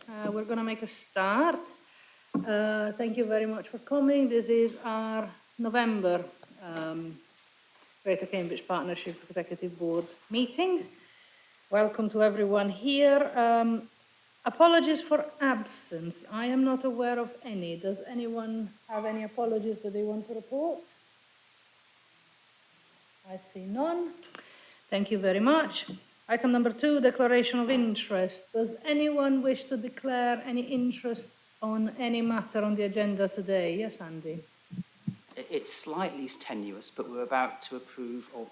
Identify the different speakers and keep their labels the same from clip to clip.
Speaker 1: We're going to make a start. Thank you very much for coming. This is our November Greater Cambridge Partnership Executive Board meeting. Welcome to everyone here. Apologies for absence. I am not aware of any. Does anyone have any apologies that they want to report? I see none. Thank you very much. Item number 2, declaration of interest. Does anyone wish to declare any interests on any matter on the agenda today? Yes, Andy.
Speaker 2: It's slightly tenuous, but we're about to approve or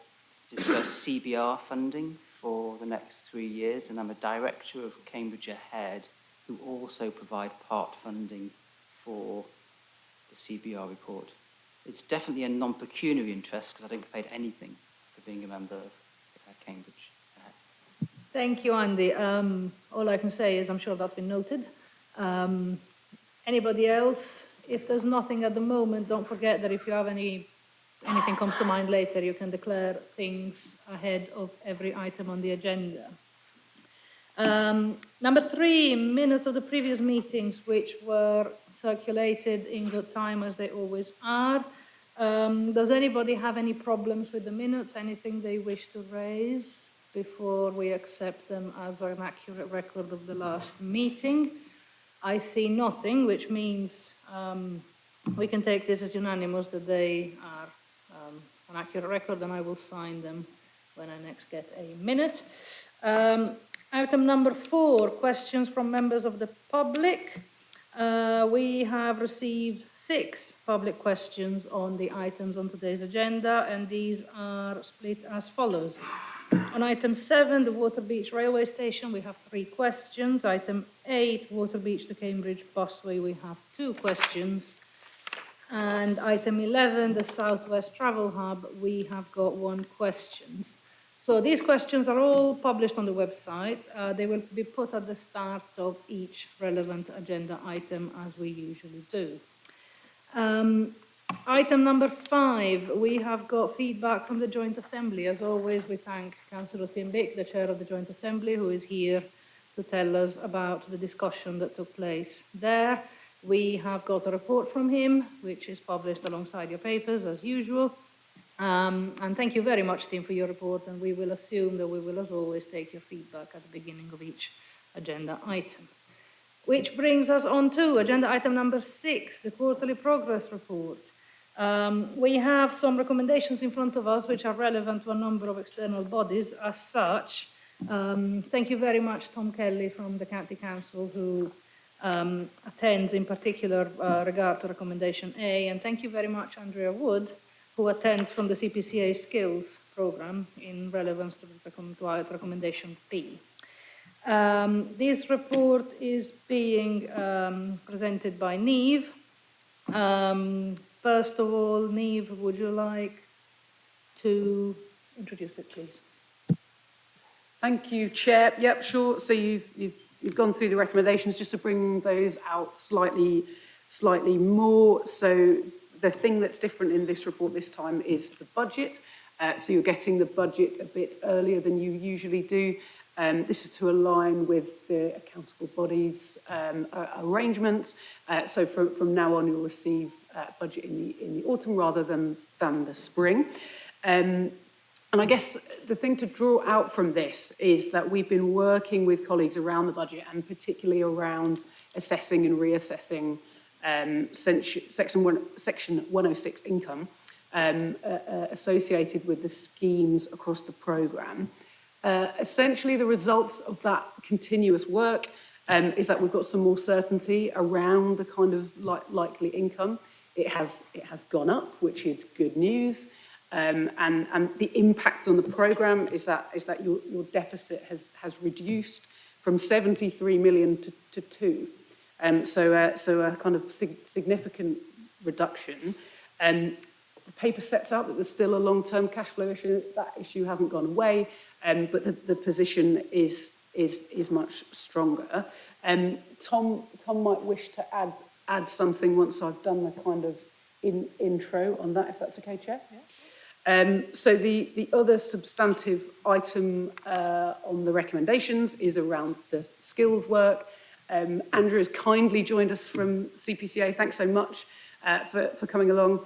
Speaker 2: discuss CBR funding for the next 3 years, and I'm a director of Cambridge Ahead, who also provide part funding for the CBR report. It's definitely a non-pecuniary interest because I don't get paid anything for being a member of Cambridge Ahead.
Speaker 1: Thank you, Andy. All I can say is I'm sure that's been noted. Anybody else? If there's nothing at the moment, don't forget that if you have anything comes to mind later, you can declare things ahead of every item on the agenda. Number 3, minutes of the previous meetings, which were circulated in good time as they always are. Does anybody have any problems with the minutes? Anything they wish to raise before we accept them as an accurate record of the last meeting? I see nothing, which means we can take this as unanimous that they are an accurate record, and I will sign them when I next get a minute. Item number 4, questions from members of the public. We have received 6 public questions on the items on today's agenda, and these are split as follows. On item 7, the Waterbeach railway station, we have 3 questions. Item 8, Waterbeach to Cambridge busway, we have 2 questions. And item 11, the Southwest Travel Hub, we have got 1 question. So these questions are all published on the website. They will be put at the start of each relevant agenda item, as we usually do. Item number 5, we have got feedback from the Joint Assembly. As always, we thank Councillor Tim Bick, the Chair of the Joint Assembly, who is here to tell us about the discussion that took place there. We have got a report from him, which is published alongside your papers, as usual. And thank you very much, Tim, for your report, and we will assume that we will, as always, take your feedback at the beginning of each agenda item. Which brings us on to agenda item number 6, the quarterly progress report. We have some recommendations in front of us which are relevant to a number of external bodies. As such, thank you very much, Tom Kelly from the County Council, who attends in particular regard to recommendation A, and thank you very much, Andrea Wood, who attends from the CPCA Skills Programme in relevance to recommendation B. This report is being presented by Niamh. First of all, Niamh, would you like to introduce it, please?
Speaker 3: Thank you, Chair. Yep, sure. So you've gone through the recommendations, just to bring those out slightly more. So the thing that's different in this report this time is the budget. So you're getting the budget a bit earlier than you usually do. This is to align with the accountable bodies arrangements. So from now on, you'll receive budget in the autumn rather than the spring. And I guess the thing to draw out from this is that we've been working with colleagues around the budget, and particularly around assessing and reassessing Section 106 income associated with the schemes across the programme. Essentially, the results of that continuous work is that we've got some more certainty around the kind of likely income. It has gone up, which is good news. And the impact on the programme is that your deficit has reduced from 73 million to 2. So a kind of significant reduction. The paper sets out that there's still a long-term cash flow issue. That issue hasn't gone away, but the position is much stronger. Tom might wish to add something once I've done the kind of intro on that, if that's okay, Chair. Yeah. So the other substantive item on the recommendations is around the skills work. Andrew has kindly joined us from CPCA. Thanks so much for coming along.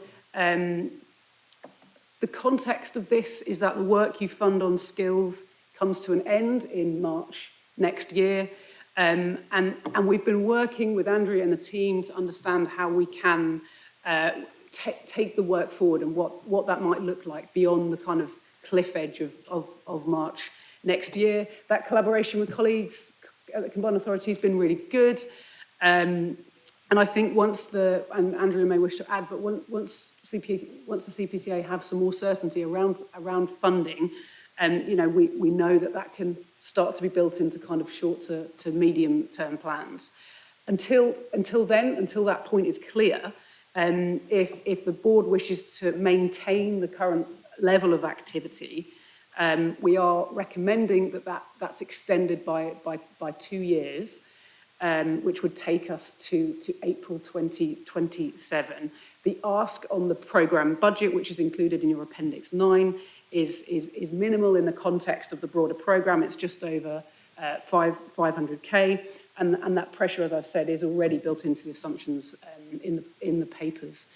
Speaker 3: The context of this is that the work you fund on skills comes to an end in March next year. And we've been working with Andrea and the team to understand how we can take the work forward and what that might look like beyond the kind of cliff edge of March next year. That collaboration with colleagues at the Combined Authority has been really good. And I think and Andrea may wish to add, but once the CPCA have some more certainty around funding, we know that can start to be built into kind of short to medium term plans. Until that point is clear, if the board wishes to maintain the current level of activity, we are recommending that's extended by 2 years. Which would take us to April 2027. The ask on the programme budget, which is included in your Appendix 9, is minimal in the context of the broader programme. It's just over 500k, and that pressure, as I've said, is already built into the assumptions in the papers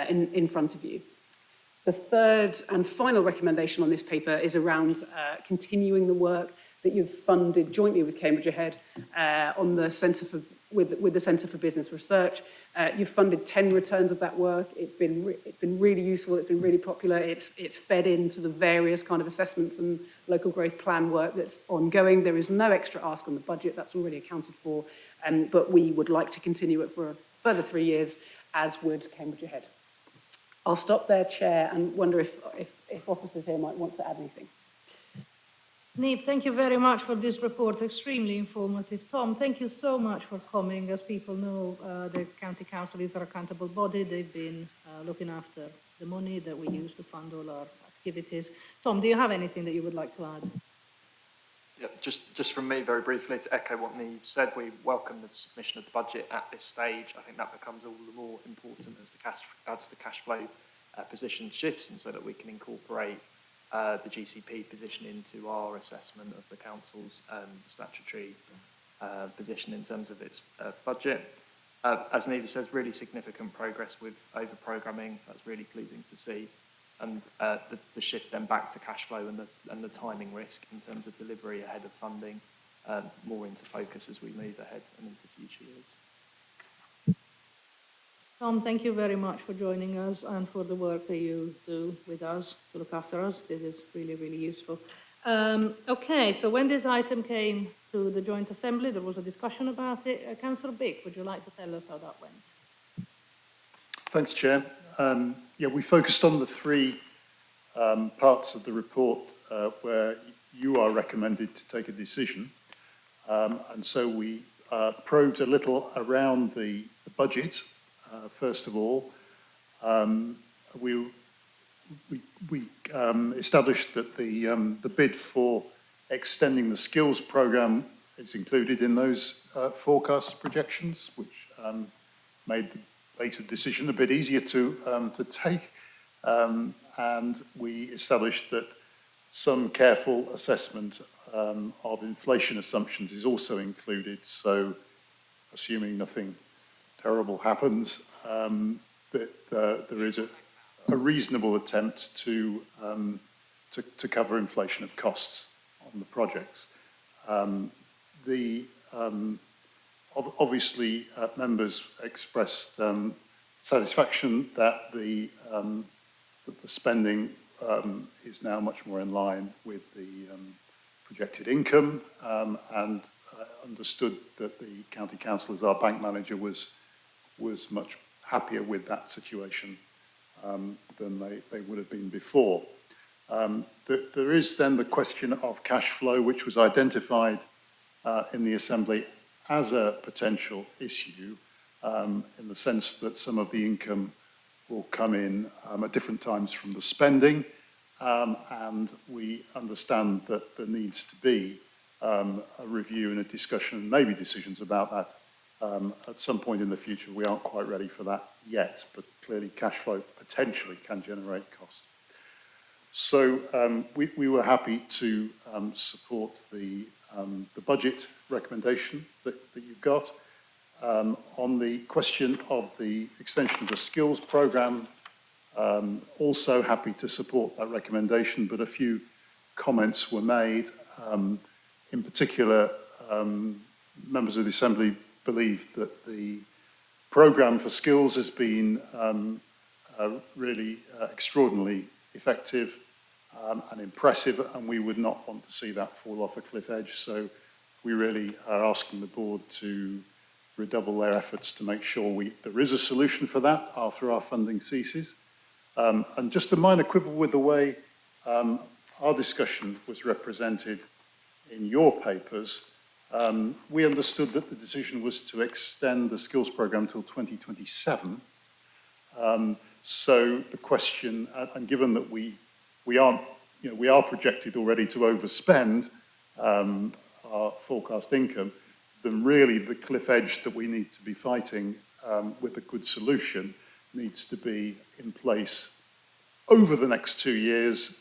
Speaker 3: in front of you. The third and final recommendation on this paper is around continuing the work that you've funded jointly with Cambridge Ahead on the with the Centre for Business Research. You've funded 10 returns of that work. It's been really useful. It's been really popular. It's fed into the various kind of assessments and local growth plan work that's ongoing. There is no extra ask on the budget. That's already accounted for. But we would like to continue it for a further 3 years, as would Cambridge Ahead. I'll stop there, Chair, and wonder if officers here might want to add anything.
Speaker 1: Niamh, thank you very much for this report, extremely informative. Tom, thank you so much for coming. As people know, the County Council is our accountable body. They've been looking after the money that we use to fund all our activities. Tom, do you have anything that you would like to add?
Speaker 4: Yeah, just from me very briefly to echo what Niamh said, we welcome the submission of the budget at this stage. I think that becomes all the more important as the cash flow position shifts, and so that we can incorporate the GCP position into our assessment of the council's statutory position in terms of its budget. As Niamh says, really significant progress with over-programming. That's really pleasing to see. And the shift then back to cash flow and the timing risk in terms of delivery ahead of funding more into focus as we move ahead and into future years.
Speaker 1: Tom, thank you very much for joining us and for the work that you do with us to look after us. This is really, really useful. Okay, so when this item came to the Joint Assembly, there was a discussion about it. Councillor Bick, would you like to tell us how that went?
Speaker 5: Thanks, Chair. We focused on the three parts of the report where you are recommended to take a decision. And so we probed a little around the budget. First of all, we established that the bid for extending the skills programme is included in those forecast projections, which made the later decision a bit easier to take. And we established that some careful assessment of inflation assumptions is also included. So, assuming nothing terrible happens, that there is a reasonable attempt to cover inflation of costs on the projects. Obviously, members expressed satisfaction that the spending is now much more in line with the projected income, and understood that the County Council, as our bank manager, was much happier with that situation than they would have been before. There is then the question of cash flow, which was identified in the Assembly as a potential issue, in the sense that some of the income will come in at different times from the spending, and we understand that there needs to be a review and a discussion, maybe decisions about that at some point in the future. We aren't quite ready for that yet, but clearly cash flow potentially can generate costs. So we were happy to support the the budget recommendation that you've got. On the question of the extension of the skills programme, also happy to support that recommendation, but a few comments were made. In particular, members of the Assembly believe that the programme for skills has been really extraordinarily effective and impressive, and we would not want to see that fall off a cliff edge. So we really are asking the board to redouble their efforts to make sure there is a solution for that after our funding ceases. And just a minor quibble with the way our discussion was represented in your papers. We understood that the decision was to extend the skills programme till 2027. So the question, and given that we are projected already to overspend our forecast income, then really the cliff edge that we need to be fighting with a good solution needs to be in place over the next 2 years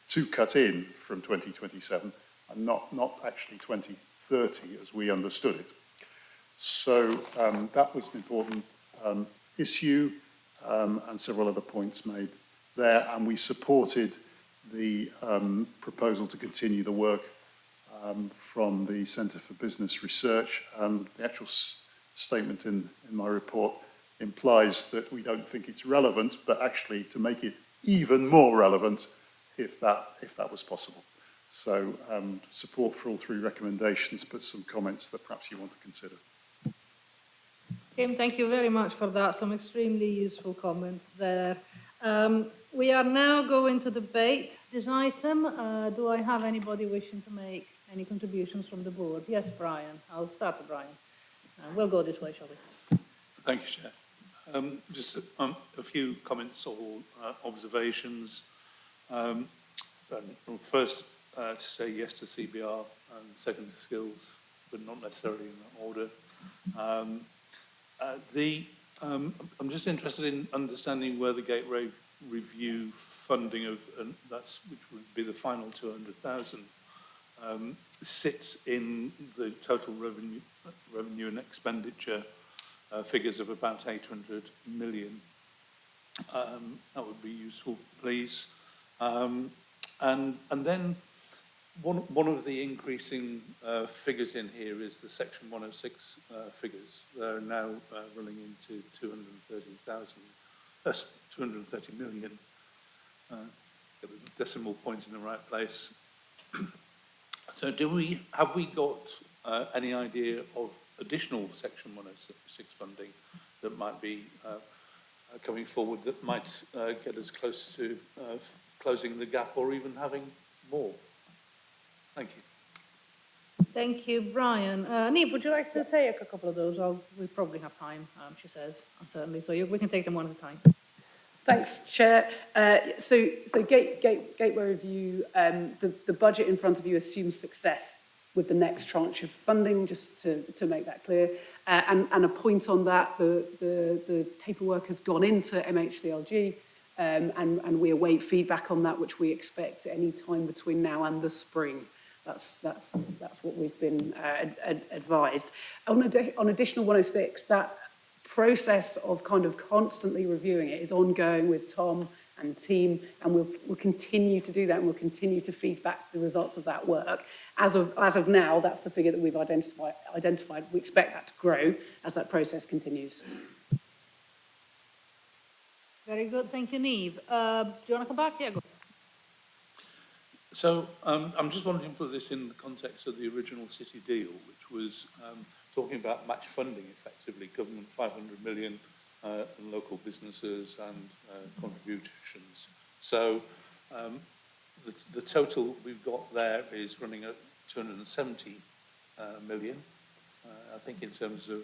Speaker 5: to cut in from 2027 and not actually 2030 as we understood it. So that was an important issue and several other points made there, and we supported the proposal to continue the work from the Centre for Business Research. The actual statement in my report implies that we don't think it's relevant, but actually to make it even more relevant if that was possible. So support for all three recommendations, but some comments that perhaps you want to consider.
Speaker 1: Kim, thank you very much for that. Some extremely useful comments there. We are now going to debate this item. Do I have anybody wishing to make any contributions from the board? Yes, Brian. I'll start with Brian. We'll go this way, shall we?
Speaker 6: Thank you, Chair. Just a few comments or observations. First, to say yes to CBR and second to skills, but not necessarily in that order. I'm just interested in understanding where the Gateway Review funding of, which would be the final 200,000, sits in the total revenue and expenditure figures of about 800 million. That would be useful, please. And then one of the increasing figures in here is the Section 106 figures. They're now running into 230 million. Get the decimal point in the right place. So have we got any idea of additional Section 106 funding that might be coming forward that might get us close to closing the gap or even having more? Thank you.
Speaker 1: Thank you, Brian. Niamh, would you like to take a couple of those? We probably have time, she says, certainly. So we can take them one at a time.
Speaker 3: Thanks, Chair. So Gateway Review, the budget in front of you assumes success with the next tranche of funding, just to make that clear. And a point on that, the paperwork has gone into MHCLG, and we await feedback on that, which we expect any time between now and the spring. That's what we've been advised. On additional 106, that process of kind of constantly reviewing it is ongoing with Tom and the team, and we'll continue to do that, and we'll continue to feed back the results of that work. As of now, that's the figure that we've identified. We expect that to grow as that process continues.
Speaker 1: Very good. Thank you, Niamh. Do you want to come back? Yeah, go.
Speaker 6: So I'm just wanting to put this in the context of the original city deal, which was talking about match funding, effectively, government 500 million and local businesses and contributions. So the total we've got there is running at 270 million, I think, in terms of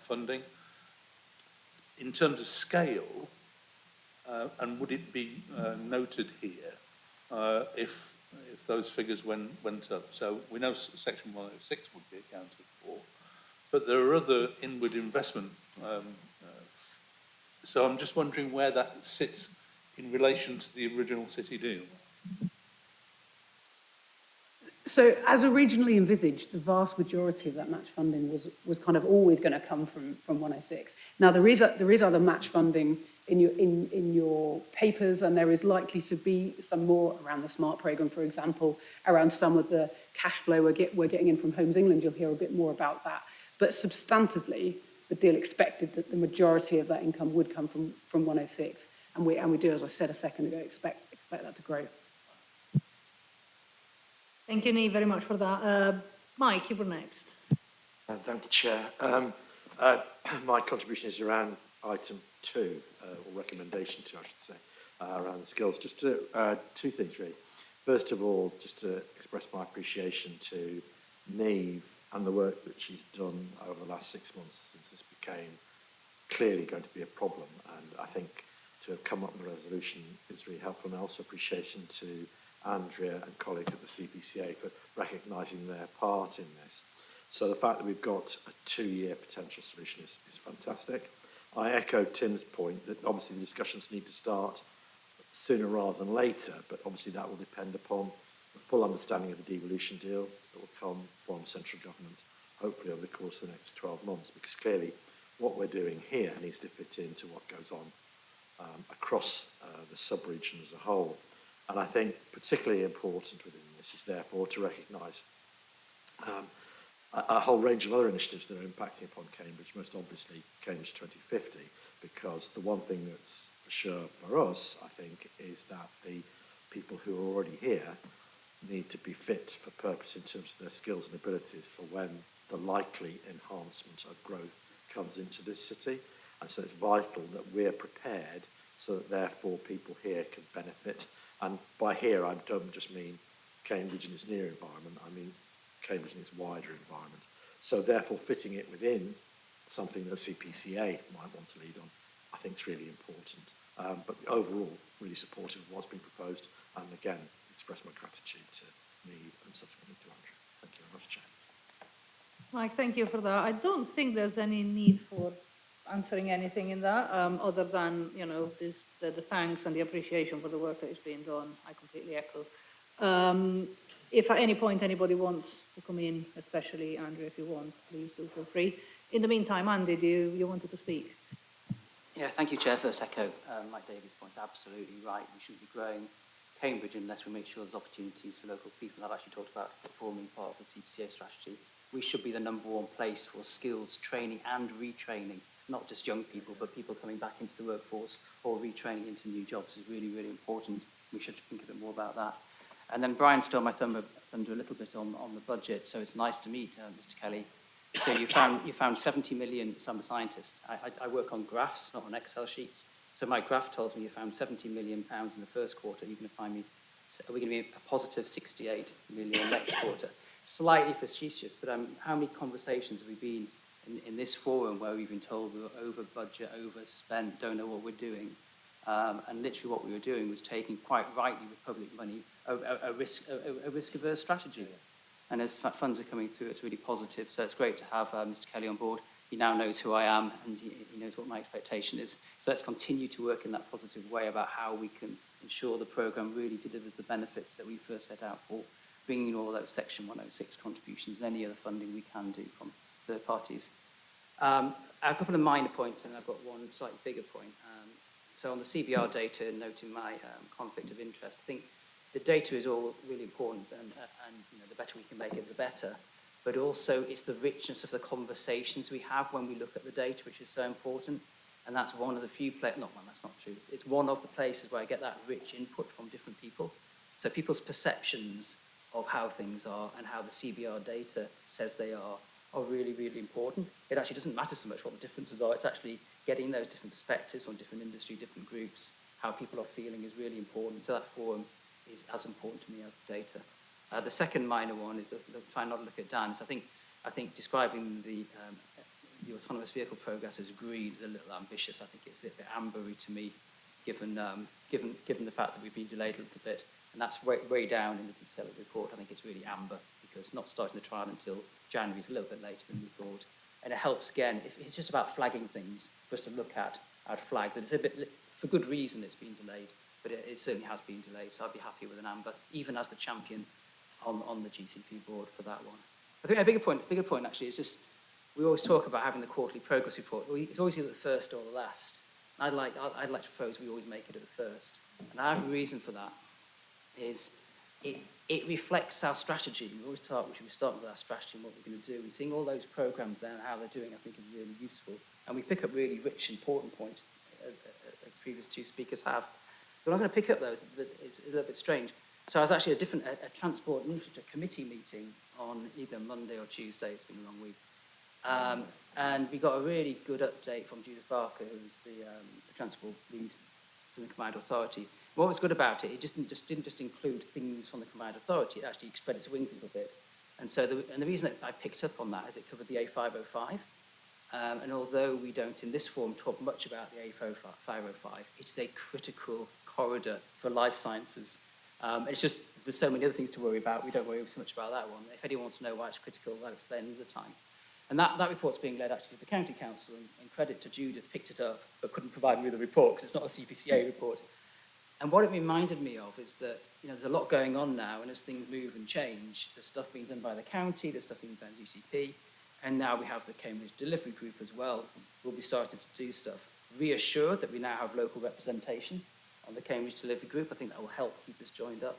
Speaker 6: funding. In terms of scale, and would it be noted here if those figures went up? So we know Section 106 would be accounted for, but there are other inward investment. So I'm just wondering where that sits in relation to the original city deal.
Speaker 3: So as originally envisaged, the vast majority of that match funding was kind of always going to come from 106. Now, there is other match funding in your papers, and there is likely to be some more around the SMART programme, for example, around some of the cash flow we're getting in from Homes England. You'll hear a bit more about that. But substantively, the deal expected that the majority of that income would come from 106. And we do, as I said a second ago, expect that to grow.
Speaker 1: Thank you, Niamh, very much for that. Mike, you were next.
Speaker 7: Thank you, Chair. My contribution is around item 2, or recommendation 2, I should say, around the skills. Just two things, really. First of all, just to express my appreciation to Niamh and the work that she's done over the last 6 months since this became clearly going to be a problem. And I think to have come up with a resolution is really helpful. And also appreciation to Andrea and colleagues at the CPCA for recognising their part in this. So the fact that we've got a 2-year potential solution is fantastic. I echo Tim's point that obviously the discussions need to start sooner rather than later, but obviously that will depend upon the full understanding of the devolution deal that will come from central government, hopefully over the course of the next 12 months, because clearly what we're doing here needs to fit into what goes on across the sub-region as a whole. And I think particularly important within this is therefore to recognise a whole range of other initiatives that are impacting upon Cambridge, most obviously Cambridge 2050, because the one thing that's for sure for us, I think, is that the people who are already here need to be fit for purpose in terms of their skills and abilities for when the likely enhancement of growth comes into this city. And so it's vital that we're prepared so that therefore people here can benefit. And by here, I don't just mean Cambridge and its near environment, I mean Cambridge and its wider environment. So therefore fitting it within something that CPCA might want to lead on, I think is really important. But overall, really supportive of what's been proposed. And again, express my gratitude to Niamh and subsequently to Andrew. Thank you very much, Chair.
Speaker 1: Mike, thank you for that. I don't think there's any need for answering anything in that, other than, you know, the thanks and the appreciation for the work that is being done. I completely echo. If at any point anybody wants to come in, especially Andrew, if you want, please do feel free. In the meantime, Andy, you wanted to speak?
Speaker 2: Yeah, thank you, Chair. First echo Mike Davies' point's absolutely right. We shouldn't be growing Cambridge unless we make sure there's opportunities for local people. I've actually talked about forming part of the CPCA strategy. We should be the #1 place for skills training and retraining, not just young people, but people coming back into the workforce or retraining into new jobs is really, really important. We should think a bit more about that. And then Brian stole my thunder a little bit on the budget, so it's nice to meet Mr. Kelly. So you found 70 million, so I'm a scientist. I work on graphs, not on Excel sheets. So my graph tells me you found £70 million in the first quarter. You're going to find me, are we going to be a positive 68 million next quarter? Slightly facetious, but how many conversations have we been in this forum where we've been told we were over budget, overspent, don't know what we're doing? And literally what we were doing was taking, quite rightly with public money, a risk-averse strategy. And as funds are coming through, it's really positive. So it's great to have Mr. Kelly on board. He now knows who I am and he knows what my expectation is. So let's continue to work in that positive way about how we can ensure the programme really delivers the benefits that we first set out for, bringing in all those Section 106 contributions and any other funding we can do from third parties. A couple of minor points, and I've got one slightly bigger point. So on the CBR data, noting my conflict of interest, I think the data is all really important, and you know, the better we can make it, the better. But also, it's the richness of the conversations we have when we look at the data, which is so important. And that's one of the few places, that's not true. It's one of the places where I get that rich input from different people. So people's perceptions of how things are and how the CBR data says they are really, really important. It actually doesn't matter so much what the differences are. It's actually getting those different perspectives from different industry, different groups, how people are feeling is really important. So that forum is as important to me as the data. The second minor one is trying not to look at Dan. So I think describing the autonomous vehicle progress as green is a little ambitious. I think it's a bit ambery to me, given the fact that we've been delayed a little bit. And that's way down in the detail of the report. I think it's really amber, because not starting the trial until January is a little bit later than we thought. And it helps, again, if it's just about flagging things for us to look at, I'd flag that it's a bit, for good reason it's been delayed, but it certainly has been delayed. So I'd be happy with an amber, even as the champion on the GCP board for that one. I think a bigger point actually is just, we always talk about having the quarterly progress report. It's always either the first or the last. I'd like to propose we always make it at the first. And I have a reason for that, is it reflects our strategy. We should be starting with our strategy and what we're going to do, and seeing all those programs there and how they're doing, I think, is really useful. And we pick up really rich, important points, as previous two speakers have. So I'm not going to pick up those, but it's a little bit strange. So I was actually at a Transport and Infrastructure Committee meeting on either Monday or Tuesday. It's been a long week. And we got a really good update from Judith Barker, who's the Transport lead for the Combined Authority. What was good about it, it didn't just include things from the Combined Authority, it actually spread its wings a little bit. And so the reason that I picked up on that is it covered the A505. And although we don't in this forum talk much about the A505, it is a critical corridor for life sciences. It's just, there's so many other things to worry about. We don't worry so much about that one. If anyone wants to know why it's critical, I'll explain another time. And that report's being led actually to the County Council, and credit to Judith, picked it up, but couldn't provide me with a report because it's not a CPCA report. And what it reminded me of is that, there's a lot going on now, and as things move and change, there's stuff being done by the county, there's stuff being done by GCP, and now we have the Cambridge Delivery Group as well. We'll be starting to do stuff. Reassured that we now have local representation on the Cambridge Delivery Group. I think that will help keep us joined up.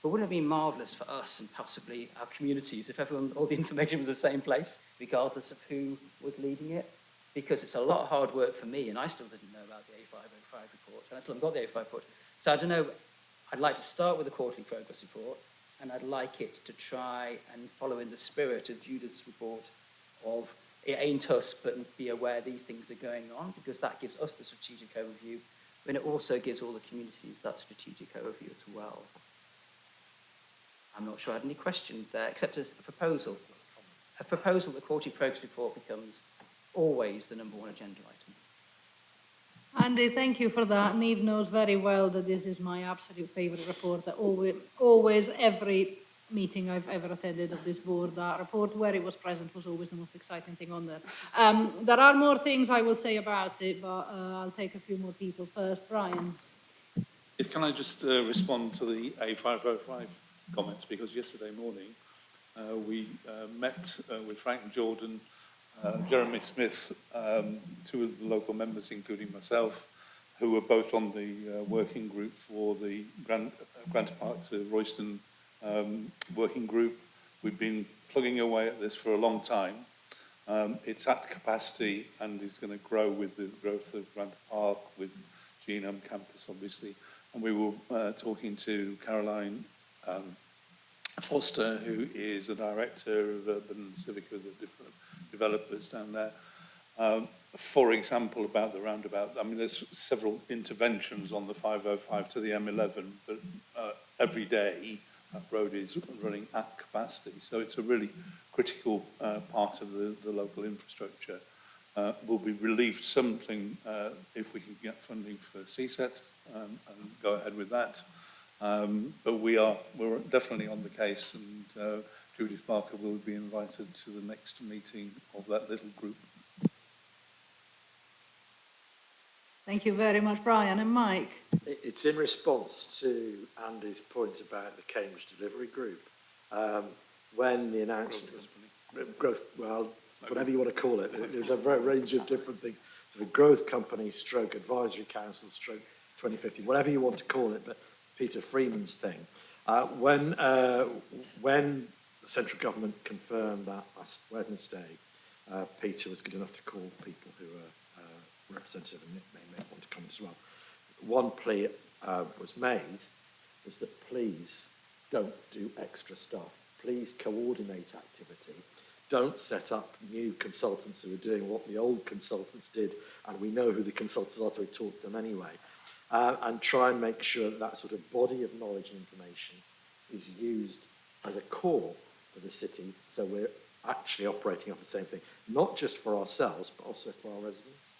Speaker 2: But wouldn't it be marvellous for us and possibly our communities if all the information was the same place, regardless of who was leading it? Because it's a lot of hard work for me, and I still didn't know about the A505 report, and I still haven't got the A5 report. So I don't know, I'd like to start with the quarterly progress report, and I'd like it to try and follow in the spirit of Judith's report of it ain't us, but be aware these things are going on, because that gives us the strategic overview, and it also gives all the communities that strategic overview as well. I'm not sure I had any questions there, except a proposal. A proposal that the quarterly progress report becomes always the number one agenda item.
Speaker 1: Andy, thank you for that. Neve knows very well that this is my absolute favourite report, that always every meeting I've ever attended of this board, that report where it was present was always the most exciting thing on there. There are more things I will say about it, but I'll take a few more people first. Brian.
Speaker 6: Can I just respond to the A505 comments? Because yesterday morning we met with Frank Jordan, Jeremy Smith, two of the local members, including myself, who were both on the working group for the Granter Park to Royston working group. We've been plugging away at this for a long time. It's at capacity and is going to grow with the growth of Granter Park, with Genome Campus, obviously. And we were talking to Caroline Foster, who is the director of Urban and Civic of the different developers down there. For example, about the roundabout, I mean, there's several interventions on the 505 to the M11, but every day that road is running at capacity. So it's a really critical part of the local infrastructure. We'll be relieved something if we can get funding for CSET and go ahead with that. But we're definitely on the case, and Judith Barker will be invited to the next meeting of that little group.
Speaker 1: Thank you very much, Brian. And Mike?
Speaker 7: It's in response to Andy's point about the Cambridge Delivery Group. When the announcement was growth, well, whatever you want to call it, there's a range of different things. So the Growth Company stroke Advisory Council stroke 2015, whatever you want to call it, but Peter Freeman's thing. When the central government confirmed that last Wednesday, Peter was good enough to call people who are representative and may want to comment as well. One plea was made, was that please don't do extra stuff. Please coordinate activity. Don't set up new consultants who are doing what the old consultants did, and we know who the consultants are, so we talk to them anyway. And try and make sure that that sort of body of knowledge and information is used as a core for the city, so we're actually operating off the same thing, not just for ourselves, but also for our residents,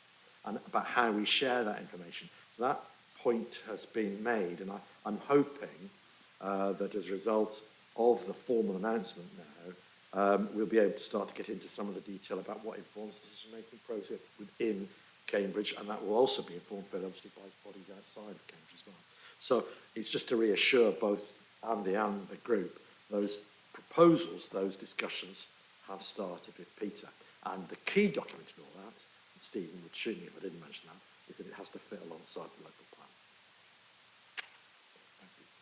Speaker 7: and about how we share that information. So that point has been made, and I'm hoping that as a result of the formal announcement now, we'll be able to start to get into some of the detail about what informs the decision-making process within Cambridge, and that will also be informed very obviously by bodies outside of Cambridge as well. So it's just to reassure both Andy and the group those proposals, those discussions have started with Peter. And the key document in all that, and Stephen would shoot me if I didn't mention that, is that it has to fit alongside the local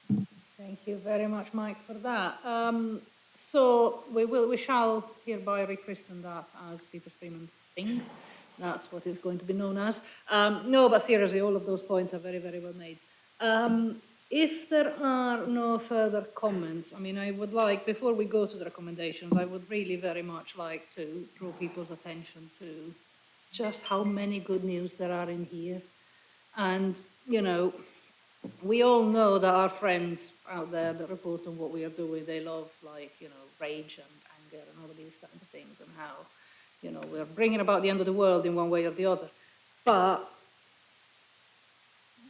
Speaker 7: plan.
Speaker 1: Thank you very much, Mike, for that. So we shall hereby rechristen that as Peter Freeman's thing. That's what it's going to be known as. No, but seriously, all of those points are very, very well made. If there are no further comments, I mean, I would like, before we go to the recommendations, I would really very much like to draw people's attention to just how many good news there are in here. And, you know, we all know that our friends out there that report on what we are doing, they love, like, you know, rage and anger and all of these kinds of things, and how, you know, we're bringing about the end of the world in one way or the other. But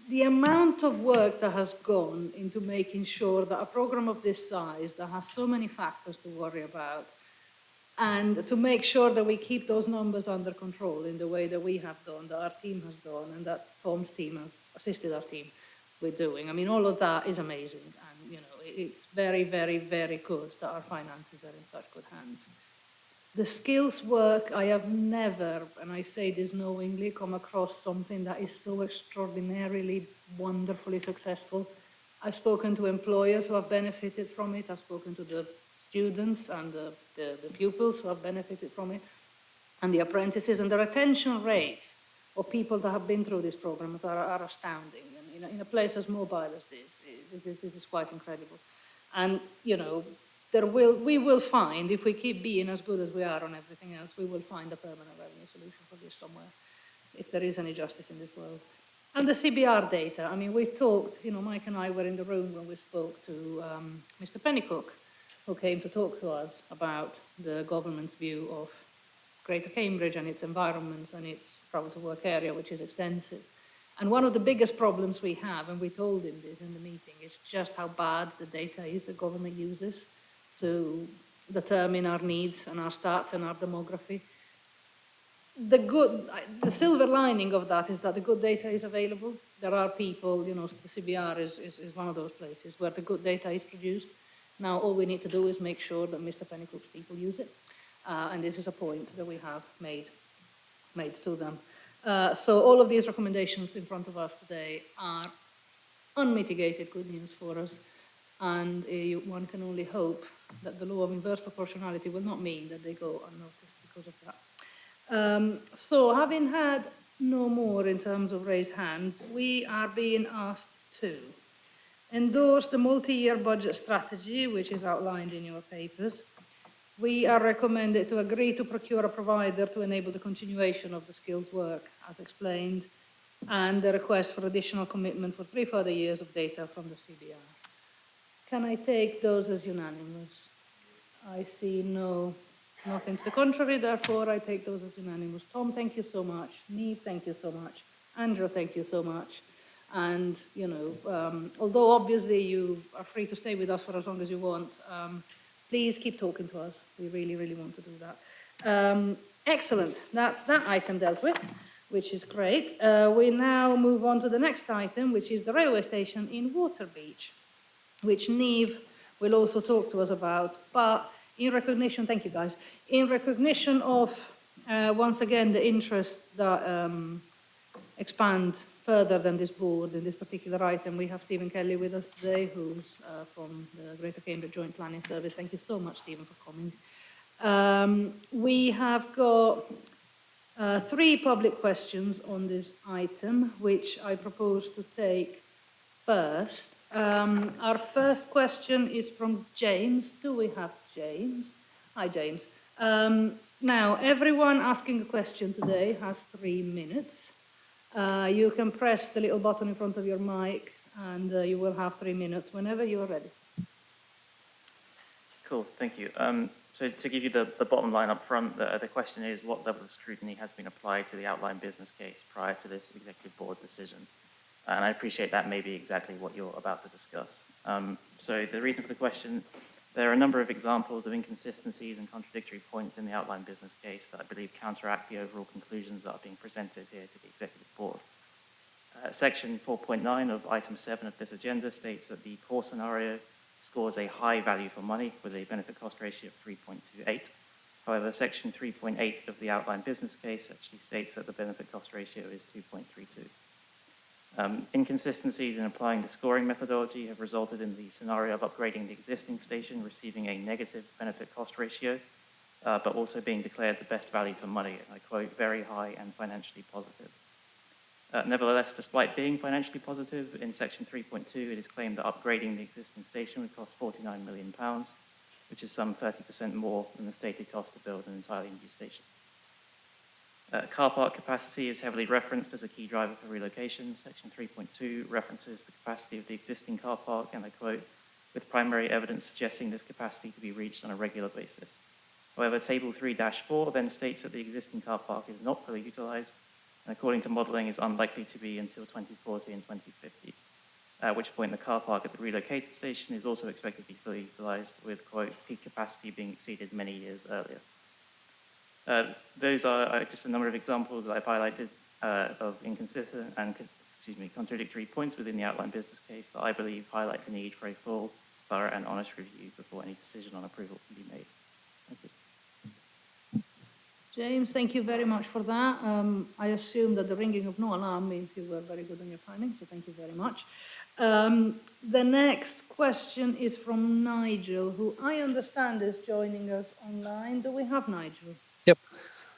Speaker 1: the amount of work that has gone into making sure that a program of this size, that has so many factors to worry about, and to make sure that we keep those numbers under control in the way that we have done, that our team has done, and that Tom's team has assisted our team with doing. I mean, all of that is amazing, and, you know, it's very, very, very good that our finances are in such good hands. The skills work, I have never, and I say this knowingly, come across something that is so extraordinarily, wonderfully successful. I've spoken to employers who have benefited from it. I've spoken to the students and the pupils who have benefited from it, and the apprentices, and the retention rates of people that have been through these programs are astounding. And in a place as mobile as this is quite incredible. And, you know, we will find, if we keep being as good as we are on everything else, we will find a permanent revenue solution for this somewhere, if there is any justice in this world. And the CBR data, I mean, we talked, you know, Mike and I were in the room when we spoke to Mr. Pennycook, who came to talk to us about the government's view of Greater Cambridge and its environments and its travel to work area, which is extensive. And one of the biggest problems we have, and we told him this in the meeting, is just how bad the data is the government uses to determine our needs and our stats and our demography. The silver lining of that is that the good data is available. There are people, you know, the CBR is one of those places where the good data is produced. Now all we need to do is make sure that Mr. Pennycook's people use it. And this is a point that we have made to them. So all of these recommendations in front of us today are unmitigated good news for us. And one can only hope that the law of inverse proportionality will not mean that they go unnoticed because of that. So having had no more in terms of raised hands, we are being asked to endorse the multi-year budget strategy, which is outlined in your papers. We are recommended to agree to procure a provider to enable the continuation of the skills work, as explained, and the request for additional commitment for 3 further years of data from the CBR. Can I take those as unanimous? I see nothing to the contrary, therefore I take those as unanimous. Tom, thank you so much. Niamh, thank you so much. Andrew, thank you so much. And, you know, although obviously you are free to stay with us for as long as you want, please keep talking to us. We really, really want to do that. Excellent. That's that item dealt with, which is great. We now move on to the next item, which is the railway station in Waterbeach, which Niamh will also talk to us about. But in recognition, thank you guys, in recognition of, once again, the interests that expand further than this board in this particular item, we have Stephen Kelly with us today, who's from the Greater Cambridge Joint Planning Service. Thank you so much, Stephen, for coming. We have got 3 public questions on this item, which I propose to take first. Our first question is from James. Do we have James? Hi, James. Now, everyone asking a question today has 3 minutes. You can press the little button in front of your mic and you will have 3 minutes whenever you are ready.
Speaker 8: Cool, thank you. So to give you the bottom line up front, the question is what level of scrutiny has been applied to the outline business case prior to this executive board decision? And I appreciate that may be exactly what you're about to discuss. So the reason for the question, there are a number of examples of inconsistencies and contradictory points in the outline business case that I believe counteract the overall conclusions that are being presented here to the executive board. Section 4.9 of item 7 of this agenda states that the core scenario scores a high value for money with a benefit cost ratio of 3.28. However, section 3.8 of the outline business case actually states that the benefit cost ratio is 2.32. Inconsistencies in applying the scoring methodology have resulted in the scenario of upgrading the existing station receiving a negative benefit cost ratio, but also being declared the best value for money, and I quote, very high and financially positive. Nevertheless, despite being financially positive, in section 3.2 it is claimed that upgrading the existing station would cost £49 million, which is some 30% more than the stated cost to build an entirely new station. Car park capacity is heavily referenced as a key driver for relocation. Section 3.2 references the capacity of the existing car park, and I quote, with primary evidence suggesting this capacity to be reached on a regular basis. However, Table 3-4 then states that the existing car park is not fully utilised, and according to modelling is unlikely to be until 2040 and 2050, at which point the car park at the relocated station is also expected to be fully utilised, with, quote, peak capacity being exceeded many years earlier. Those are just a number of examples that I've highlighted of inconsistent and contradictory points within the outline business case that I believe highlight the need for a full, thorough and honest review before any decision on approval can be made. Thank you.
Speaker 1: James, thank you very much for that. I assume that the ringing of no alarm means you were very good on your timing, so thank you very much. The next question is from Nigel, who I understand is joining us online. Do we have Nigel?
Speaker 9: Yep.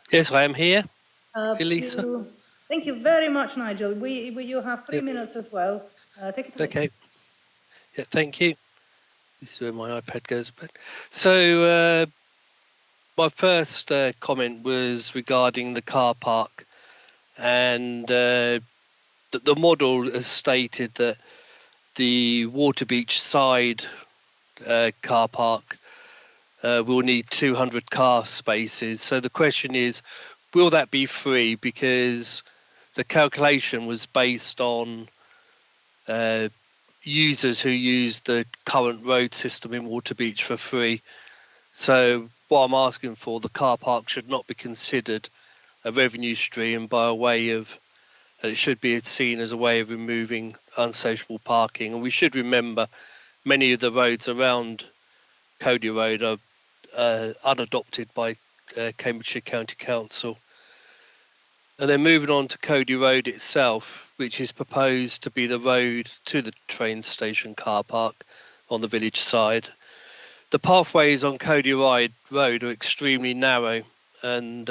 Speaker 9: Yes, I am here.
Speaker 1: Elisa. Thank you very much, Nigel. You have 3 minutes as well. Take it away.
Speaker 9: Okay. Yeah, thank you. This is where my iPad goes. So my first comment was regarding the car park, and the model has stated that the Waterbeach side car park will need 200 car spaces. So the question is, will that be free? Because the calculation was based on users who use the current road system in Waterbeach for free. So what I'm asking for, the car park should not be considered a revenue stream by a way of, that it should be seen as a way of removing unsociable parking. And we should remember many of the roads around Cody Road are unadopted by Cambridgeshire County Council. And then moving on to Cody Road itself, which is proposed to be the road to the train station car park on the village side. The pathways on Cody Road are extremely narrow, and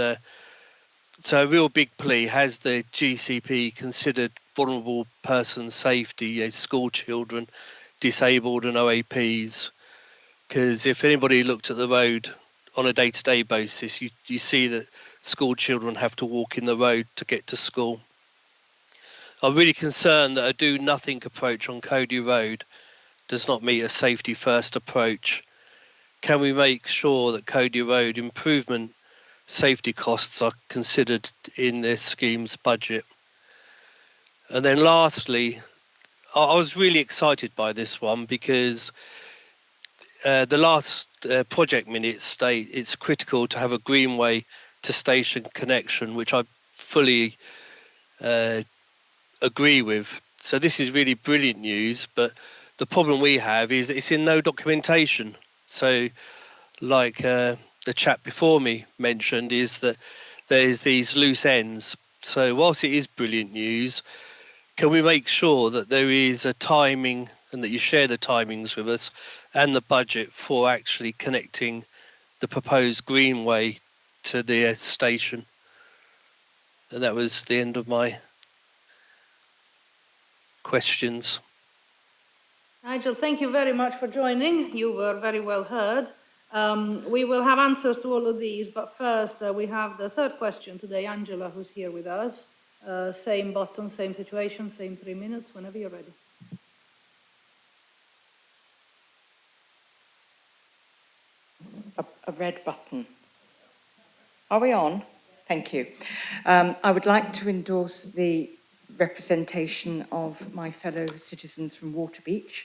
Speaker 9: so a real big plea, has the GCP considered vulnerable person safety, school children, disabled and OAPs? Because if anybody looked at the road on a day-to-day basis, you see that school children have to walk in the road to get to school. I'm really concerned that a do-nothing approach on Cody Road does not meet a safety-first approach. Can we make sure that Cody Road improvement safety costs are considered in this scheme's budget? And then lastly, I was really excited by this one because the last project minutes state it's critical to have a Greenway to station connection, which I fully agree with. So this is really brilliant news, but the problem we have is it's in no documentation. So like the chap before me mentioned, is that there's these loose ends. So whilst it is brilliant news, can we make sure that there is a timing and that you share the timings with us and the budget for actually connecting the proposed Greenway to the station? And that was the end of my questions.
Speaker 1: Nigel, thank you very much for joining. You were very well heard. We will have answers to all of these, but first we have the third question today, Angela, who's here with us. Same button, same situation, same 3 minutes, whenever you're ready.
Speaker 10: A red button. Are we on? Thank you. I would like to endorse the representation of my fellow citizens from Waterbeach.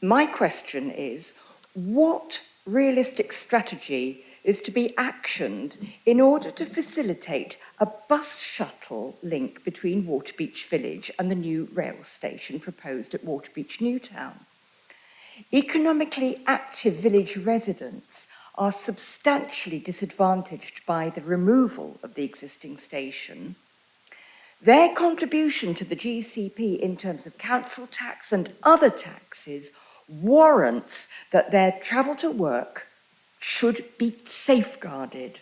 Speaker 10: My question is, what realistic strategy is to be actioned in order to facilitate a bus shuttle link between Waterbeach Village and the new rail station proposed at Waterbeach Newtown? Economically active village residents are substantially disadvantaged by the removal of the existing station. Their contribution to the GCP in terms of council tax and other taxes warrants that their travel to work should be safeguarded.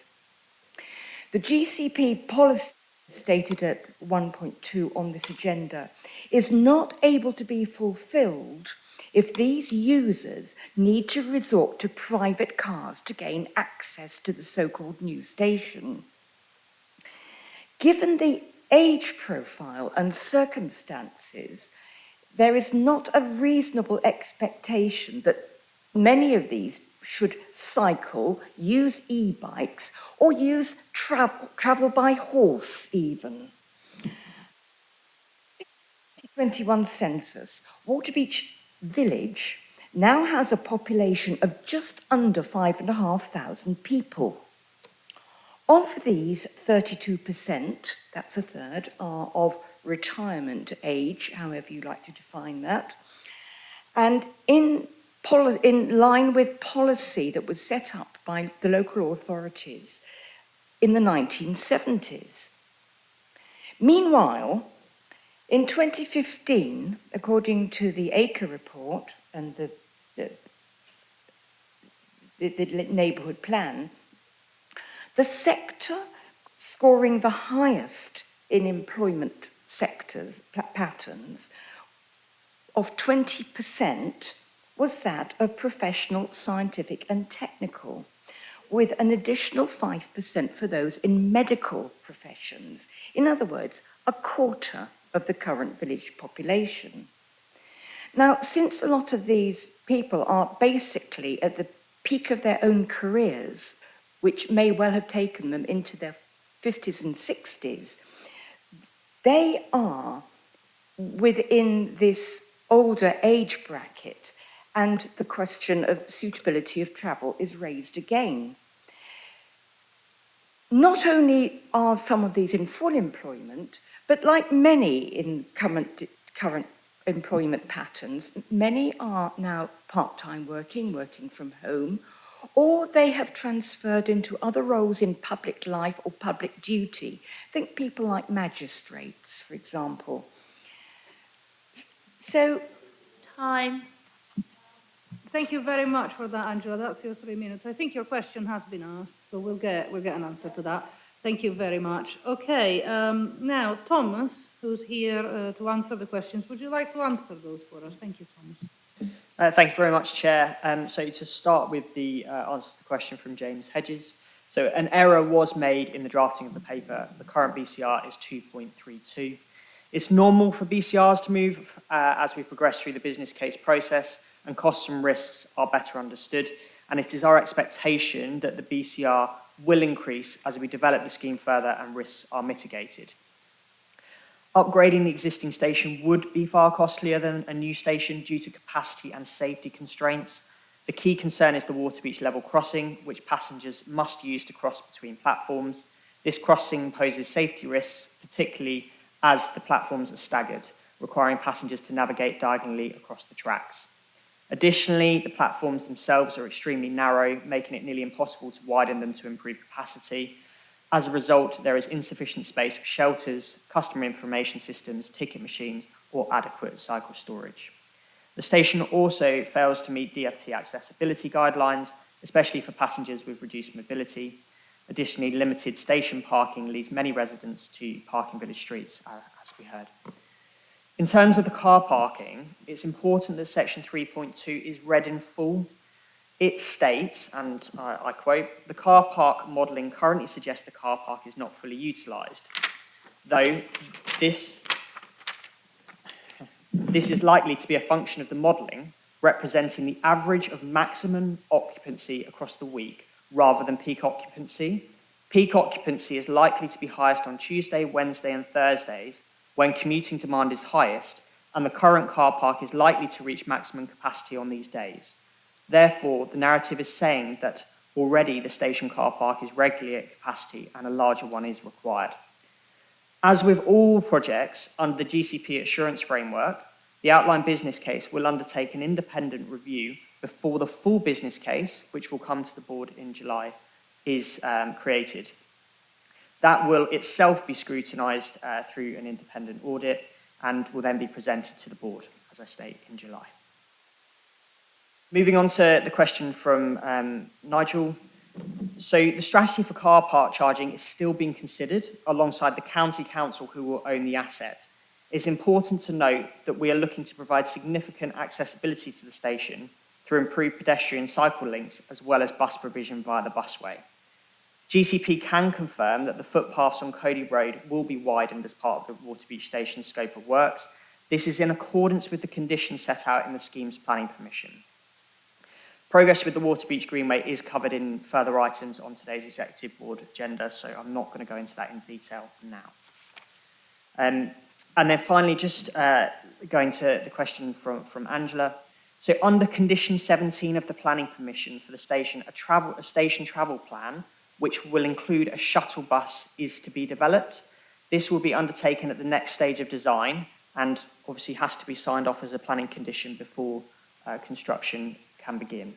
Speaker 10: The GCP policy stated at 1.2 on this agenda is not able to be fulfilled if these users need to resort to private cars to gain access to the so-called new station. Given the age profile and circumstances, there is not a reasonable expectation that many of these should cycle, use e-bikes, or use travel by horse even. 2021 census, Waterbeach village now has a population of just under 5,500 people. Of these, 32%, that's a third, are of retirement age, however you like to define that. And in line with policy that was set up by the local authorities in the 1970s. Meanwhile, in 2015, according to the Acre report and the neighbourhood plan, the sector scoring the highest in employment sectors patterns of 20% was that of professional, scientific and technical, with an additional 5% for those in medical professions. In other words, a quarter of the current village population. Now, since a lot of these people are basically at the peak of their own careers, which may well have taken them into their 50s and 60s, they are within this older age bracket, and the question of suitability of travel is raised again. Not only are some of these in full employment, but like many in current employment patterns, many are now part-time working from home, or they have transferred into other roles in public life or public duty. Think people like magistrates, for example. So,
Speaker 1: Time. Thank you very much for that, Angela. That's your 3 minutes. I think your question has been asked, so we'll get an answer to that. Thank you very much. Okay, now Thomas, who's here to answer the questions. Would you like to answer those for us? Thank you, Thomas.
Speaker 11: Thank you very much, Chair. So to start with the answer to the question from James Hedges. So an error was made in the drafting of the paper. The current BCR is 2.32. It's normal for BCRs to move as we progress through the business case process and costs and risks are better understood. And it is our expectation that the BCR will increase as we develop the scheme further and risks are mitigated. Upgrading the existing station would be far costlier than a new station due to capacity and safety constraints. The key concern is the Waterbeach level crossing, which passengers must use to cross between platforms. This crossing poses safety risks, particularly as the platforms are staggered, requiring passengers to navigate diagonally across the tracks. Additionally, the platforms themselves are extremely narrow, making it nearly impossible to widen them to improve capacity. As a result, there is insufficient space for shelters, customer information systems, ticket machines, or adequate cycle storage. The station also fails to meet DFT accessibility guidelines, especially for passengers with reduced mobility. Additionally, limited station parking leads many residents to parking village streets, as we heard. In terms of the car parking, it's important that section 3.2 is read in full. It states, and I quote, "The car park modelling currently suggests the car park is not fully utilised, though this is likely to be a function of the modelling representing the average of maximum occupancy across the week rather than peak occupancy. Peak occupancy is likely to be highest on Tuesday, Wednesday and Thursdays when commuting demand is highest, and the current car park is likely to reach maximum capacity on these days. Therefore, the narrative is saying that already the station car park is regularly at capacity and a larger one is required. As with all projects under the GCP assurance framework, The outline business case will undertake an independent review before the full business case, which will come to the board in July, is created. That will itself be scrutinised through an independent audit and will then be presented to the board, as I state, in July. Moving on to the question from Nigel. So the strategy for car park charging is still being considered alongside the county council who will own the asset. It's important to note that we are looking to provide significant accessibility to the station through improved pedestrian cycle links as well as bus provision via the busway. GCP can confirm that the footpaths on Cody Road will be widened as part of the Waterbeach Station scope of works. This is in accordance with the conditions set out in the scheme's planning permission. Progress with the Waterbeach Greenway is covered in further items on today's Executive Board agenda, so I'm not going to go into that in detail now. And then finally, just going to the question from Angela. So under condition 17 of the planning permission for the station, a station travel plan, which will include a shuttle bus, is to be developed. This will be undertaken at the next stage of design and obviously has to be signed off as a planning condition before construction can begin.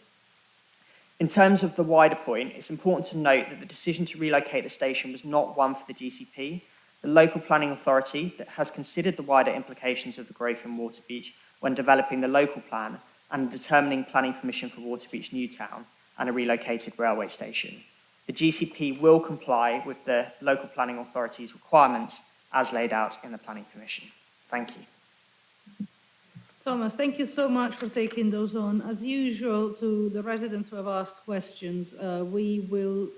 Speaker 11: In terms of the wider point, it's important to note that the decision to relocate the station was not one for the GCP. The local planning authority that has considered the wider implications of the growth in Waterbeach when developing the local plan and determining planning permission for Waterbeach Newtown and a relocated railway station. The GCP will comply with the local planning authority's requirements as laid out in the planning permission. Thank you.
Speaker 1: Thomas, thank you so much for taking those on. As usual, to the residents who have asked questions, we will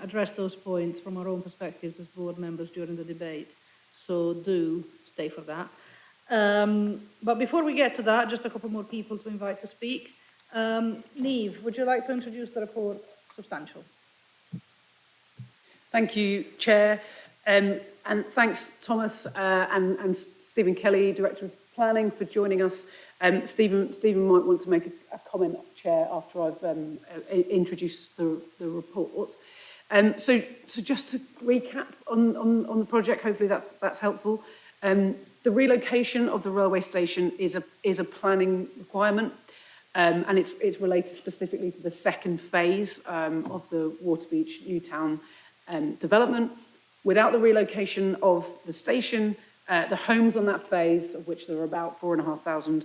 Speaker 1: address those points from our own perspectives as board members during the debate. So do stay for that. But before we get to that, just a couple more people to invite to speak. Niamh, would you like to introduce the report substantial?
Speaker 3: Thank you, Chair. And thanks, Thomas and Stephen Kelly, Director of Planning, for joining us. Stephen might want to make a comment, Chair, after I've introduced the report. So just to recap on the project, hopefully that's helpful. The relocation of the railway station is a planning requirement, and it's related specifically to the second phase of the Waterbeach Newtown development. Without the relocation of the station, the homes on that phase, of which there are about 4,500,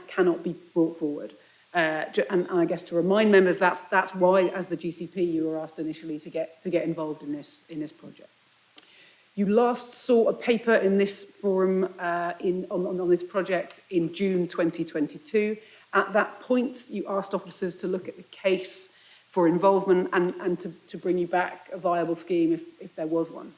Speaker 3: cannot be brought forward. And I guess to remind members, that's why, as the GCP, you were asked initially to get involved in this project. You last saw a paper in this forum on this project in June 2022. At that point, you asked officers to look at the case for involvement and to bring you back a viable scheme if there was one.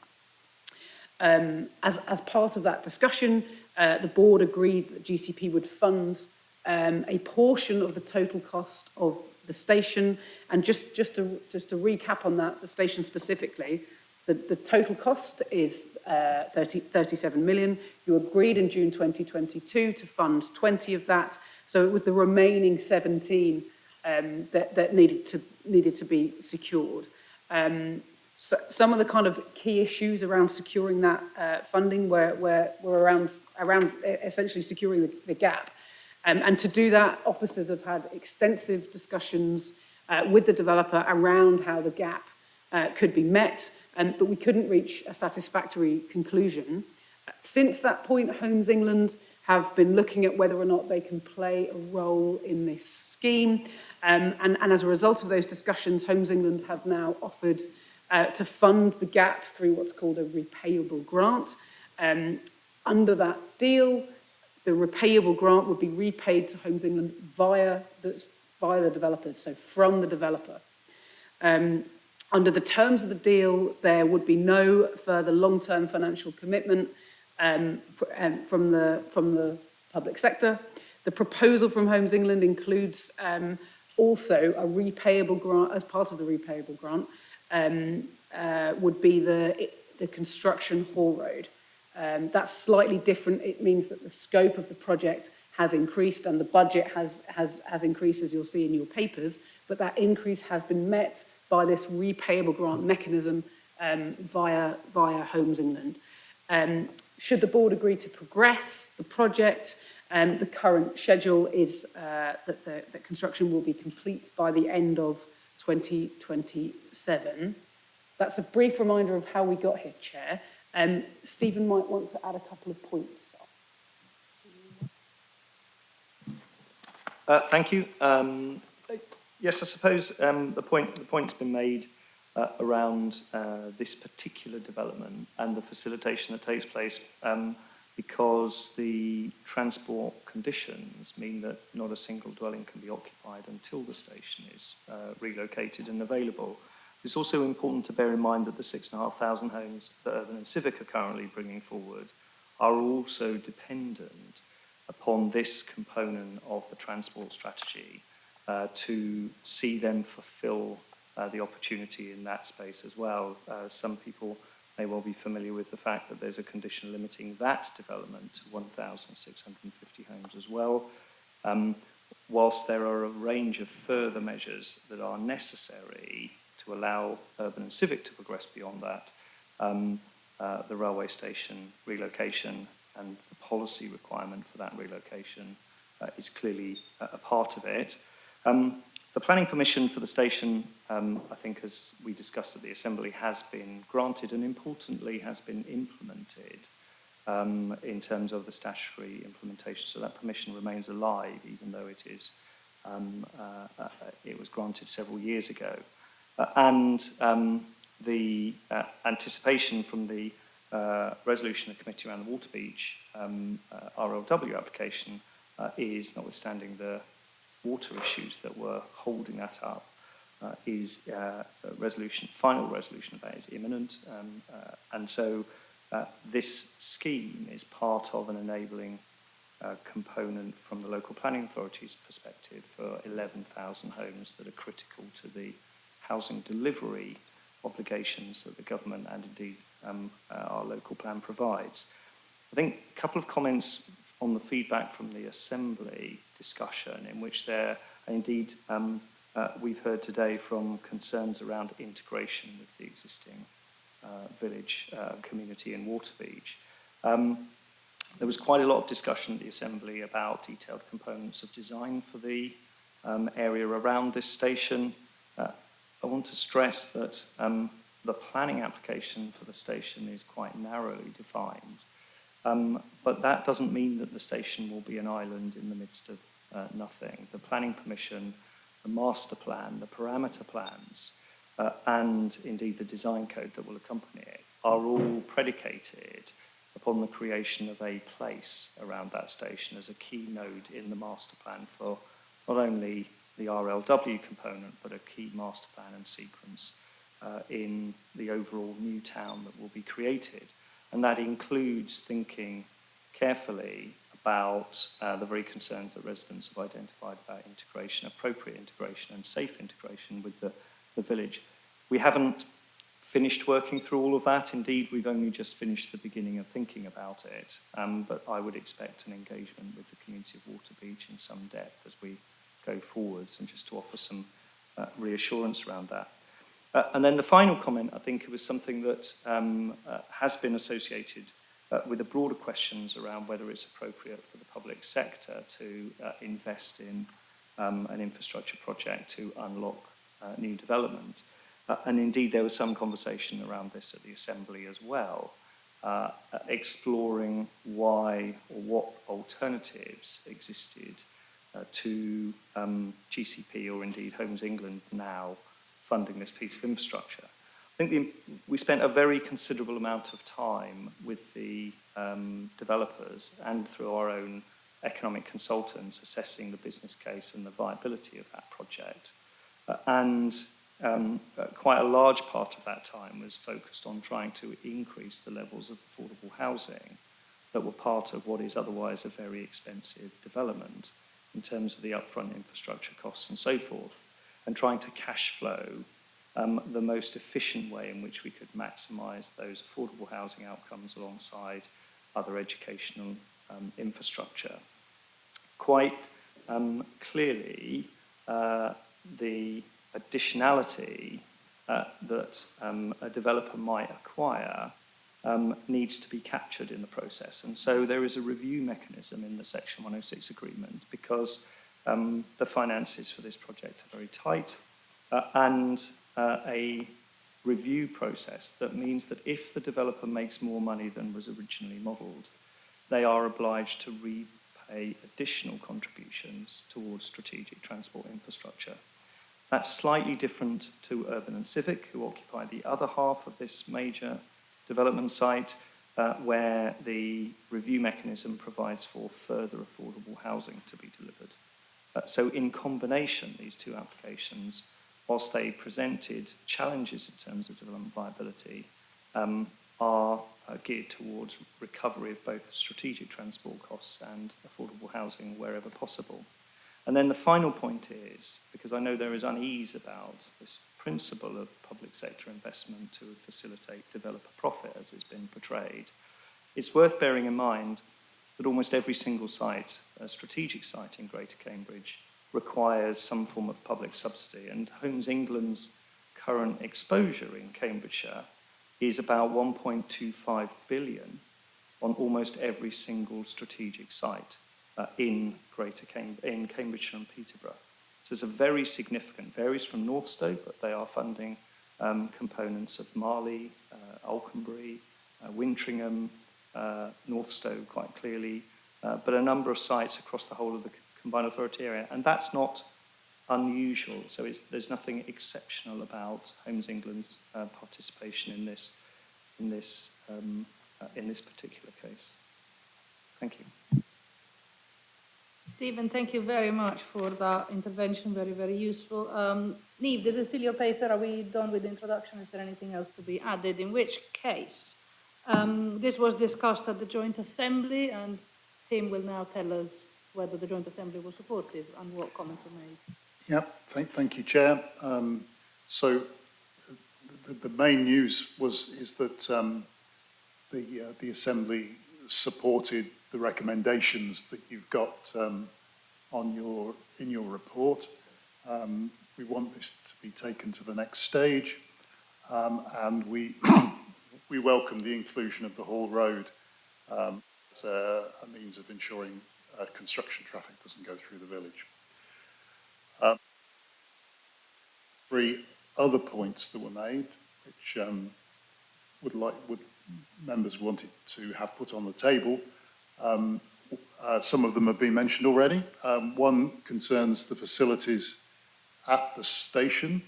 Speaker 3: As part of that discussion, the board agreed that GCP would fund a portion of the total cost of the station. And just to recap on that, the station specifically, the total cost is 37 million. You agreed in June 2022 to fund 20 of that. So it was the remaining 17 that needed to be secured. So some of the kind of key issues around securing that funding were around essentially securing the gap. And to do that, officers have had extensive discussions with the developer around how the gap could be met, but we couldn't reach a satisfactory conclusion. Since that point, Homes England have been looking at whether or not they can play a role in this scheme. And as a result of those discussions, Homes England have now offered to fund the gap through what's called a repayable grant. Under that deal, the repayable grant would be repaid to Homes England via the developers, so from the developer. Under the terms of the deal, there would be no further long-term financial commitment from the public sector. The proposal from Homes England includes also a repayable grant. As part of the repayable grant would be the construction haul road. That's slightly different. It means that the scope of the project has increased and the budget has increased, as you'll see in your papers, but that increase has been met by this repayable grant mechanism via Homes England. Should the board agree to progress the project, The current schedule is that the construction will be complete by the end of 2027. That's a brief reminder of how we got here, Chair. Stephen might want to add a couple of points.
Speaker 12: Thank you. Yes, I suppose the point's been made around this particular development and the facilitation that takes place because the transport conditions mean that not a single dwelling can be occupied until the station is relocated and available. It's also important to bear in mind that the 6,500 homes that Urban and Civic are currently bringing forward are also dependent upon this component of the transport strategy to see them fulfill the opportunity in that space as well. Some people may well be familiar with the fact that there's a condition limiting that development to 1,650 homes as well. Whilst there are a range of further measures that are necessary to allow Urban and Civic to progress beyond that, the railway station relocation and the policy requirement for that relocation is clearly a part of it. The planning permission for the station, I think as we discussed at the Assembly, has been granted and importantly has been implemented in terms of the statutory implementation. So that permission remains alive even though it is, it was granted several years ago. The anticipation from the resolution of the committee around the Waterbeach RLW application is, notwithstanding the water issues that were holding that up, final resolution of that is imminent. And so this scheme is part of an enabling component from the local planning authority's perspective for 11,000 homes that are critical to the housing delivery obligations that the government and indeed our local plan provides. I think a couple of comments on the feedback from the Assembly discussion, in which there, and indeed we've heard today from concerns around integration with the existing village community in Waterbeach. There was quite a lot of discussion at the Assembly about detailed components of design for the area around this station. I want to stress that the planning application for the station is quite narrowly defined, but that doesn't mean that the station will be an island in the midst of nothing. The planning permission, the master plan, the parameter plans, and indeed the design code that will accompany it are all predicated upon the creation of a place around that station as a key node in the master plan for not only the RLW component, but a key master plan and sequence in the overall new town that will be created. And that includes thinking carefully about the very concerns that residents have identified about integration, appropriate integration and safe integration with the village. We haven't finished working through all of that. Indeed, we've only just finished the beginning of thinking about it. But I would expect an engagement with the community of Waterbeach in some depth as we go forwards, and just to offer some reassurance around that. And then the final comment, I think it was something that has been associated with the broader questions around whether it's appropriate for the public sector to invest in an infrastructure project to unlock new development. And indeed, there was some conversation around this at the Assembly as well, exploring why or what alternatives existed to GCP or indeed Homes England now funding this piece of infrastructure. I think we spent a very considerable amount of time with the developers and through our own economic consultants assessing the business case and the viability of that project. Quite a large part of that time was focused on trying to increase the levels of affordable housing that were part of what is otherwise a very expensive development in terms of the upfront infrastructure costs and so forth, and trying to cash flow the most efficient way in which we could maximise those affordable housing outcomes alongside other educational infrastructure. Quite clearly, the additionality that a developer might acquire needs to be captured in the process. And so there is a review mechanism in the Section 106 agreement because the finances for this project are very tight, and a review process that means that if the developer makes more money than was originally modelled, they are obliged to repay additional contributions towards strategic transport infrastructure. That's slightly different to Urban and Civic, who occupy the other half of this major development site, where the review mechanism provides for further affordable housing to be delivered. So in combination, these two applications, whilst they presented challenges in terms of development viability, are geared towards recovery of both strategic transport costs and affordable housing wherever possible. And then the final point is, because I know there is unease about this principle of public sector investment to facilitate developer profit as it's been portrayed, it's worth bearing in mind that almost every single site, a strategic site in Greater Cambridge, requires some form of public subsidy. And Homes England's current exposure in Cambridgeshire is about 1.25 billion on almost every single strategic site in Cambridgeshire and Peterborough. So it's a very significant, varies from Northstowe, but they are funding components of Marley, Alconbury, Wintringham, Northstowe quite clearly, but a number of sites across the whole of the combined authority area. And that's not unusual. So there's nothing exceptional about Homes England's participation in this particular case. Thank you.
Speaker 1: Stephen, thank you very much for that intervention, very, very useful. Niamh, this is still your paper. Are we done with the introduction? Is there anything else to be added? In which case, this was discussed at the Joint Assembly, and Tim will now tell us whether the Joint Assembly was supportive and what comments were made.
Speaker 5: Yep, thank you, Chair. So the main news is that the Assembly supported the recommendations that you've got in your report. We want this to be taken to the next stage, and we we welcome the inclusion of the Hall Road as a means of ensuring construction traffic doesn't go through the village. Three other points that were made, which members wanted to have put on the table. Some of them have been mentioned already. One concerns the facilities at the station,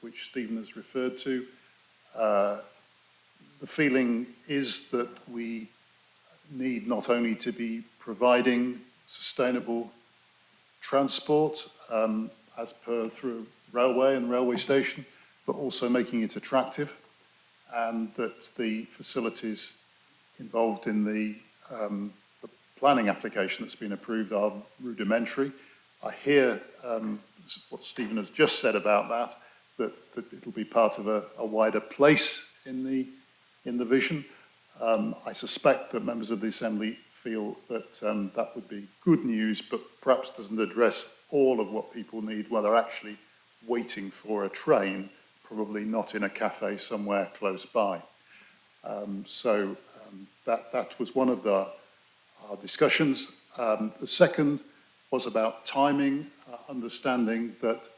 Speaker 5: which Stephen has referred to. The feeling is that we need not only to be providing sustainable transport as per through railway and railway station, but also making it attractive, and that the facilities involved in the planning application that's been approved are rudimentary. I hear what Stephen has just said about that it'll be part of a wider place in the vision. I suspect that members of the Assembly feel that that would be good news, but perhaps doesn't address all of what people need while they're actually waiting for a train, probably not in a cafe somewhere close by. That was one of our discussions. The second was about timing, understanding that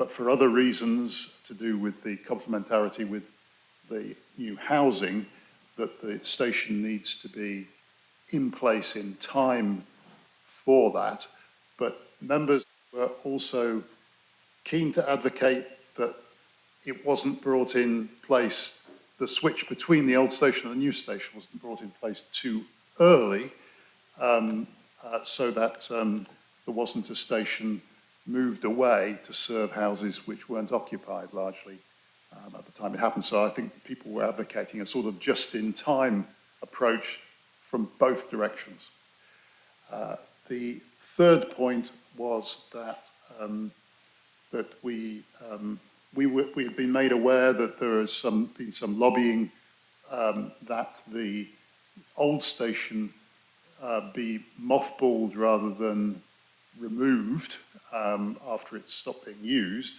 Speaker 5: for other reasons to do with the complementarity with the new housing, that the station needs to be in place in time for that. But members were also keen to advocate that it wasn't brought in place, the switch between the old station and the new station wasn't brought in place too early, so that there wasn't a station moved away to serve houses which weren't occupied largely at the time it happened. So I think people were advocating a sort of just-in-time approach from both directions. The third point was that we had been made aware that there has been some lobbying that the old station be mothballed rather than removed after it stopped being used.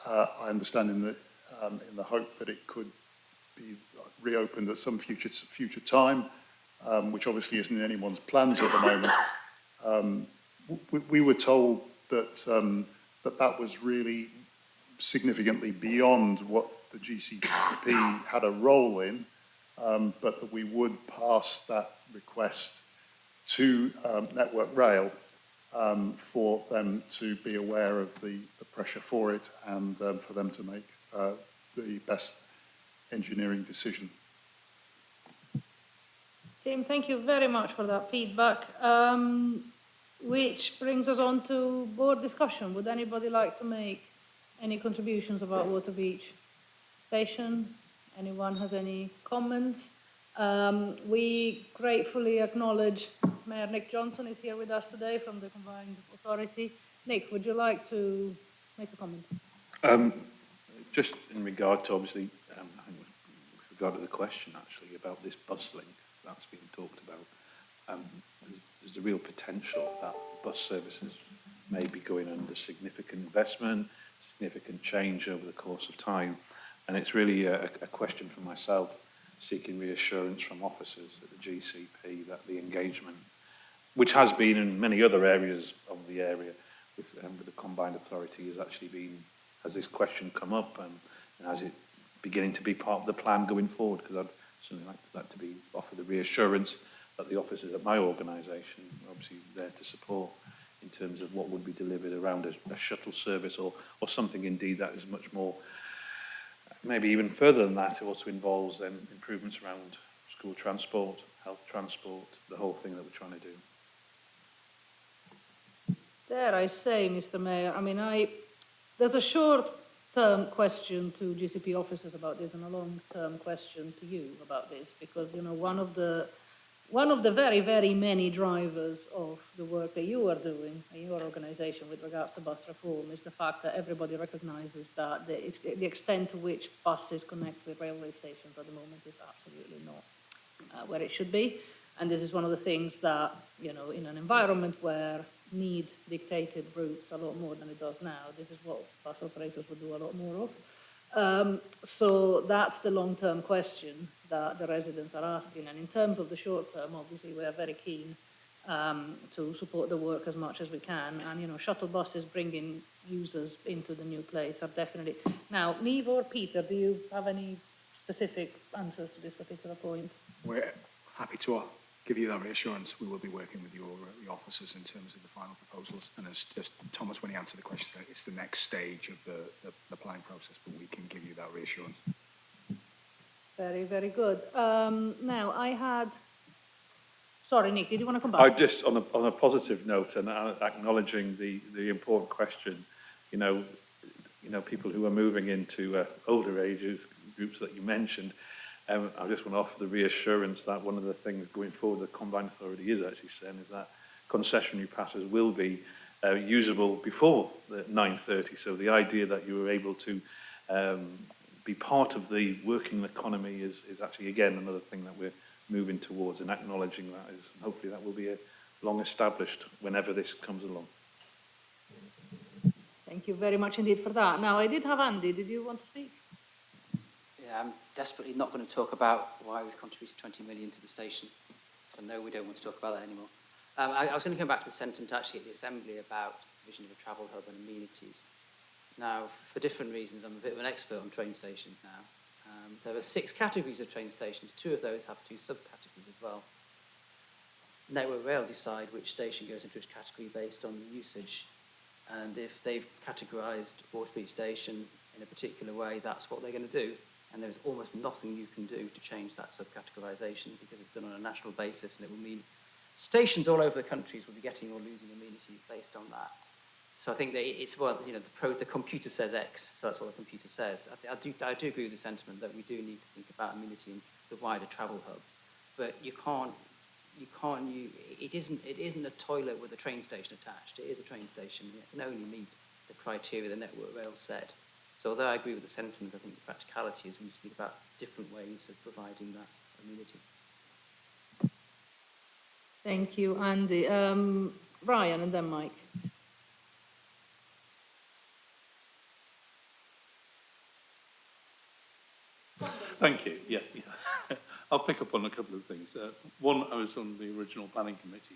Speaker 5: I understand in the in the hope that it could be reopened at some future time, which obviously isn't in anyone's plans at the moment. We were told that that was really significantly beyond what the GCP had a role in, but that we would pass that request to Network Rail for them to be aware of the pressure for it and for them to make the best engineering decision.
Speaker 1: Tim, thank you very much for that feedback. Which brings us on to board discussion. Would anybody like to make any contributions about Waterbeach Station? Anyone has any comments? We gratefully acknowledge Mayor Nick Johnson is here with us today from the Combined Authority. Nick, would you like to make a comment?
Speaker 13: Just in regard to, obviously, I think with regard to the question, actually, about this bus link that's been talked about, there's a real potential that bus services may be going under significant investment, significant change over the course of time. And it's really a question for myself, seeking reassurance from officers at the GCP that the engagement, which has been in many other areas of the area with the Combined Authority, has this question come up, and has it beginning to be part of the plan going forward? Because I'd certainly like that to be offer the reassurance that the officers at my organisation are obviously there to support in terms of what would be delivered around a shuttle service or something indeed that is much more, maybe even further than that. It also involves improvements around school transport, health transport, the whole thing that we're trying to do.
Speaker 1: Dare I say, Mr. Mayor, I mean, there's a short-term question to GCP officers about this and a long-term question to you about this, because, you know, one of the very, very many drivers of the work that you are doing in your organisation with regards to bus reform is the fact that everybody recognises that the extent to which buses connect with railway stations at the moment is absolutely not where it should be. And this is one of the things that, you know, in an environment where need dictated routes a lot more than it does now, this is what bus operators would do a lot more of. So that's the long-term question that the residents are asking. And in terms of the short term, obviously, we are very keen to support the work as much as we can. And, you know, shuttle buses bringing users into the new place are definitely... Now, Niamh or Peter, do you have any specific answers to this particular point?
Speaker 14: We're happy to give you that reassurance. We will be working with your officers in terms of the final proposals. And as Thomas, when he answered the question, said, it's the next stage of the planning process, but we can give you that reassurance.
Speaker 1: Very, very good. Now, I had... Sorry, Nick, did you want to come back?
Speaker 13: I just, on a positive note, and acknowledging the important question, you know, people who are moving into older ages, groups that you mentioned, I just want to offer the reassurance that one of the things going forward the Combined Authority is actually saying is that concessionary passes will be usable before the 9:30. So the idea that you were able to be part of the working economy is actually, again, another thing that we're moving towards, and acknowledging that is, hopefully that will be long established whenever this comes along.
Speaker 1: Thank you very much indeed for that. Now, I did have Andy. Did you want to speak?
Speaker 2: Yeah, I'm desperately not going to talk about why we've contributed 20 million to the station. So no, we don't want to talk about that anymore. I was going to come back to the sentiment actually at the Assembly about the vision of a travel hub and amenities. Now, for different reasons, I'm a bit of an expert on train stations now. There are 6 categories of train stations. 2 of those have 2 subcategories as well. Network Rail decide which station goes into which category based on usage. And if they've categorised Waterbeach Station in a particular way, that's what they're going to do. And there's almost nothing you can do to change that subcategorisation because it's done on a national basis, and it will mean stations all over the countries will be getting or losing amenities based on that. So I think that it's, well, you know, the computer says X, so that's what the computer says. I do agree with the sentiment that we do need to think about amenity in the wider travel hub, but it isn't a toilet with a train station attached. It is a train station. It can only meet the criteria the Network Rail said. So although I agree with the sentiment, I think the practicality is we need to think about different ways of providing that amenity.
Speaker 1: Thank you, Andy. Ryan and then Mike.
Speaker 6: Thank you. Yeah. I'll pick up on a couple of things. One, I was on the original planning committee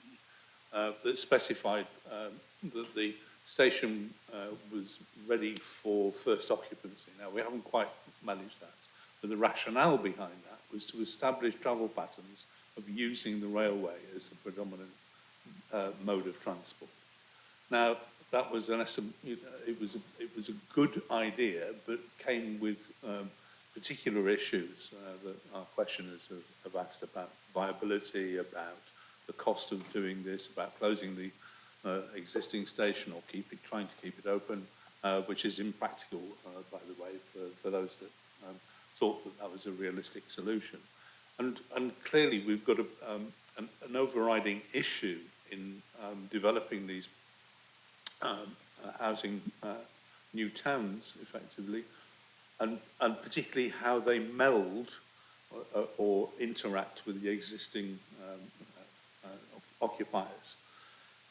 Speaker 6: that specified that the station was ready for first occupancy. Now, we haven't quite managed that, but the rationale behind that was to establish travel patterns of using the railway as the predominant mode of transport. Now, that was it was a good idea, but came with particular issues that our questioners have asked about: viability, about the cost of doing this, about closing the existing station or trying to keep it open, which is impractical, by the way, for those that thought that was a realistic solution. And clearly, we've got an overriding issue in developing these housing new towns effectively, and particularly how they meld or interact with the existing occupiers.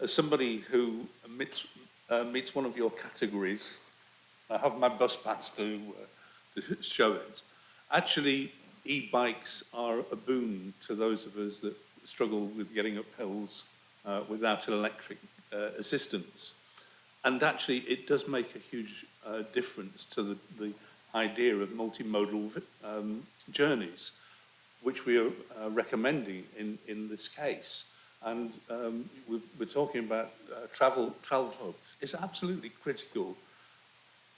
Speaker 6: As somebody who meets one of your categories, I have my bus pass to show it. Actually, e-bikes are a boon to those of us that struggle with getting up hills without an electric assistance. And actually, it does make a huge difference to the idea of multimodal journeys, which we are recommending in this case. And we're talking about travel hubs. It's absolutely critical,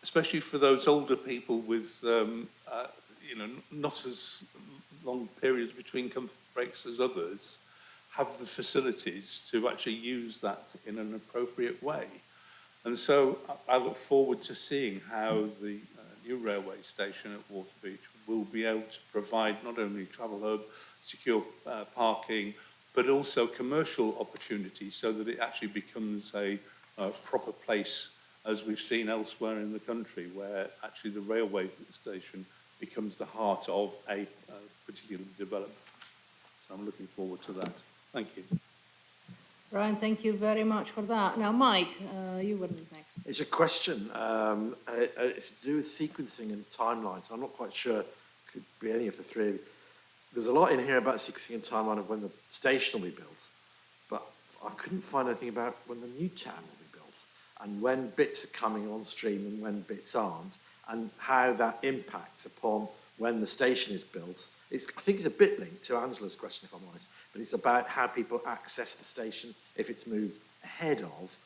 Speaker 6: especially for those older people with not as long periods between comfort breaks as others, have the facilities to actually use that in an appropriate way. And so I look forward to seeing how the new railway station at Waterbeach will be able to provide not only travel hub, secure parking, but also commercial opportunities so that it actually becomes a proper place, as we've seen elsewhere in the country, where actually the railway station becomes the heart of a particular development. So I'm looking forward to that. Thank you.
Speaker 1: Brian, thank you very much for that. Now, Mike, you were next.
Speaker 7: It's a question. It's to do with sequencing and timelines. I'm not quite sure it could be any of the three. There's a lot in here about sequencing and timeline of when the station will be built, but I couldn't find anything about when the new town will be built and when bits are coming on stream and when bits aren't, and how that impacts upon when the station is built. I think it's a bit linked to Angela's question, if I'm honest, but it's about how people access the station if it's moved ahead of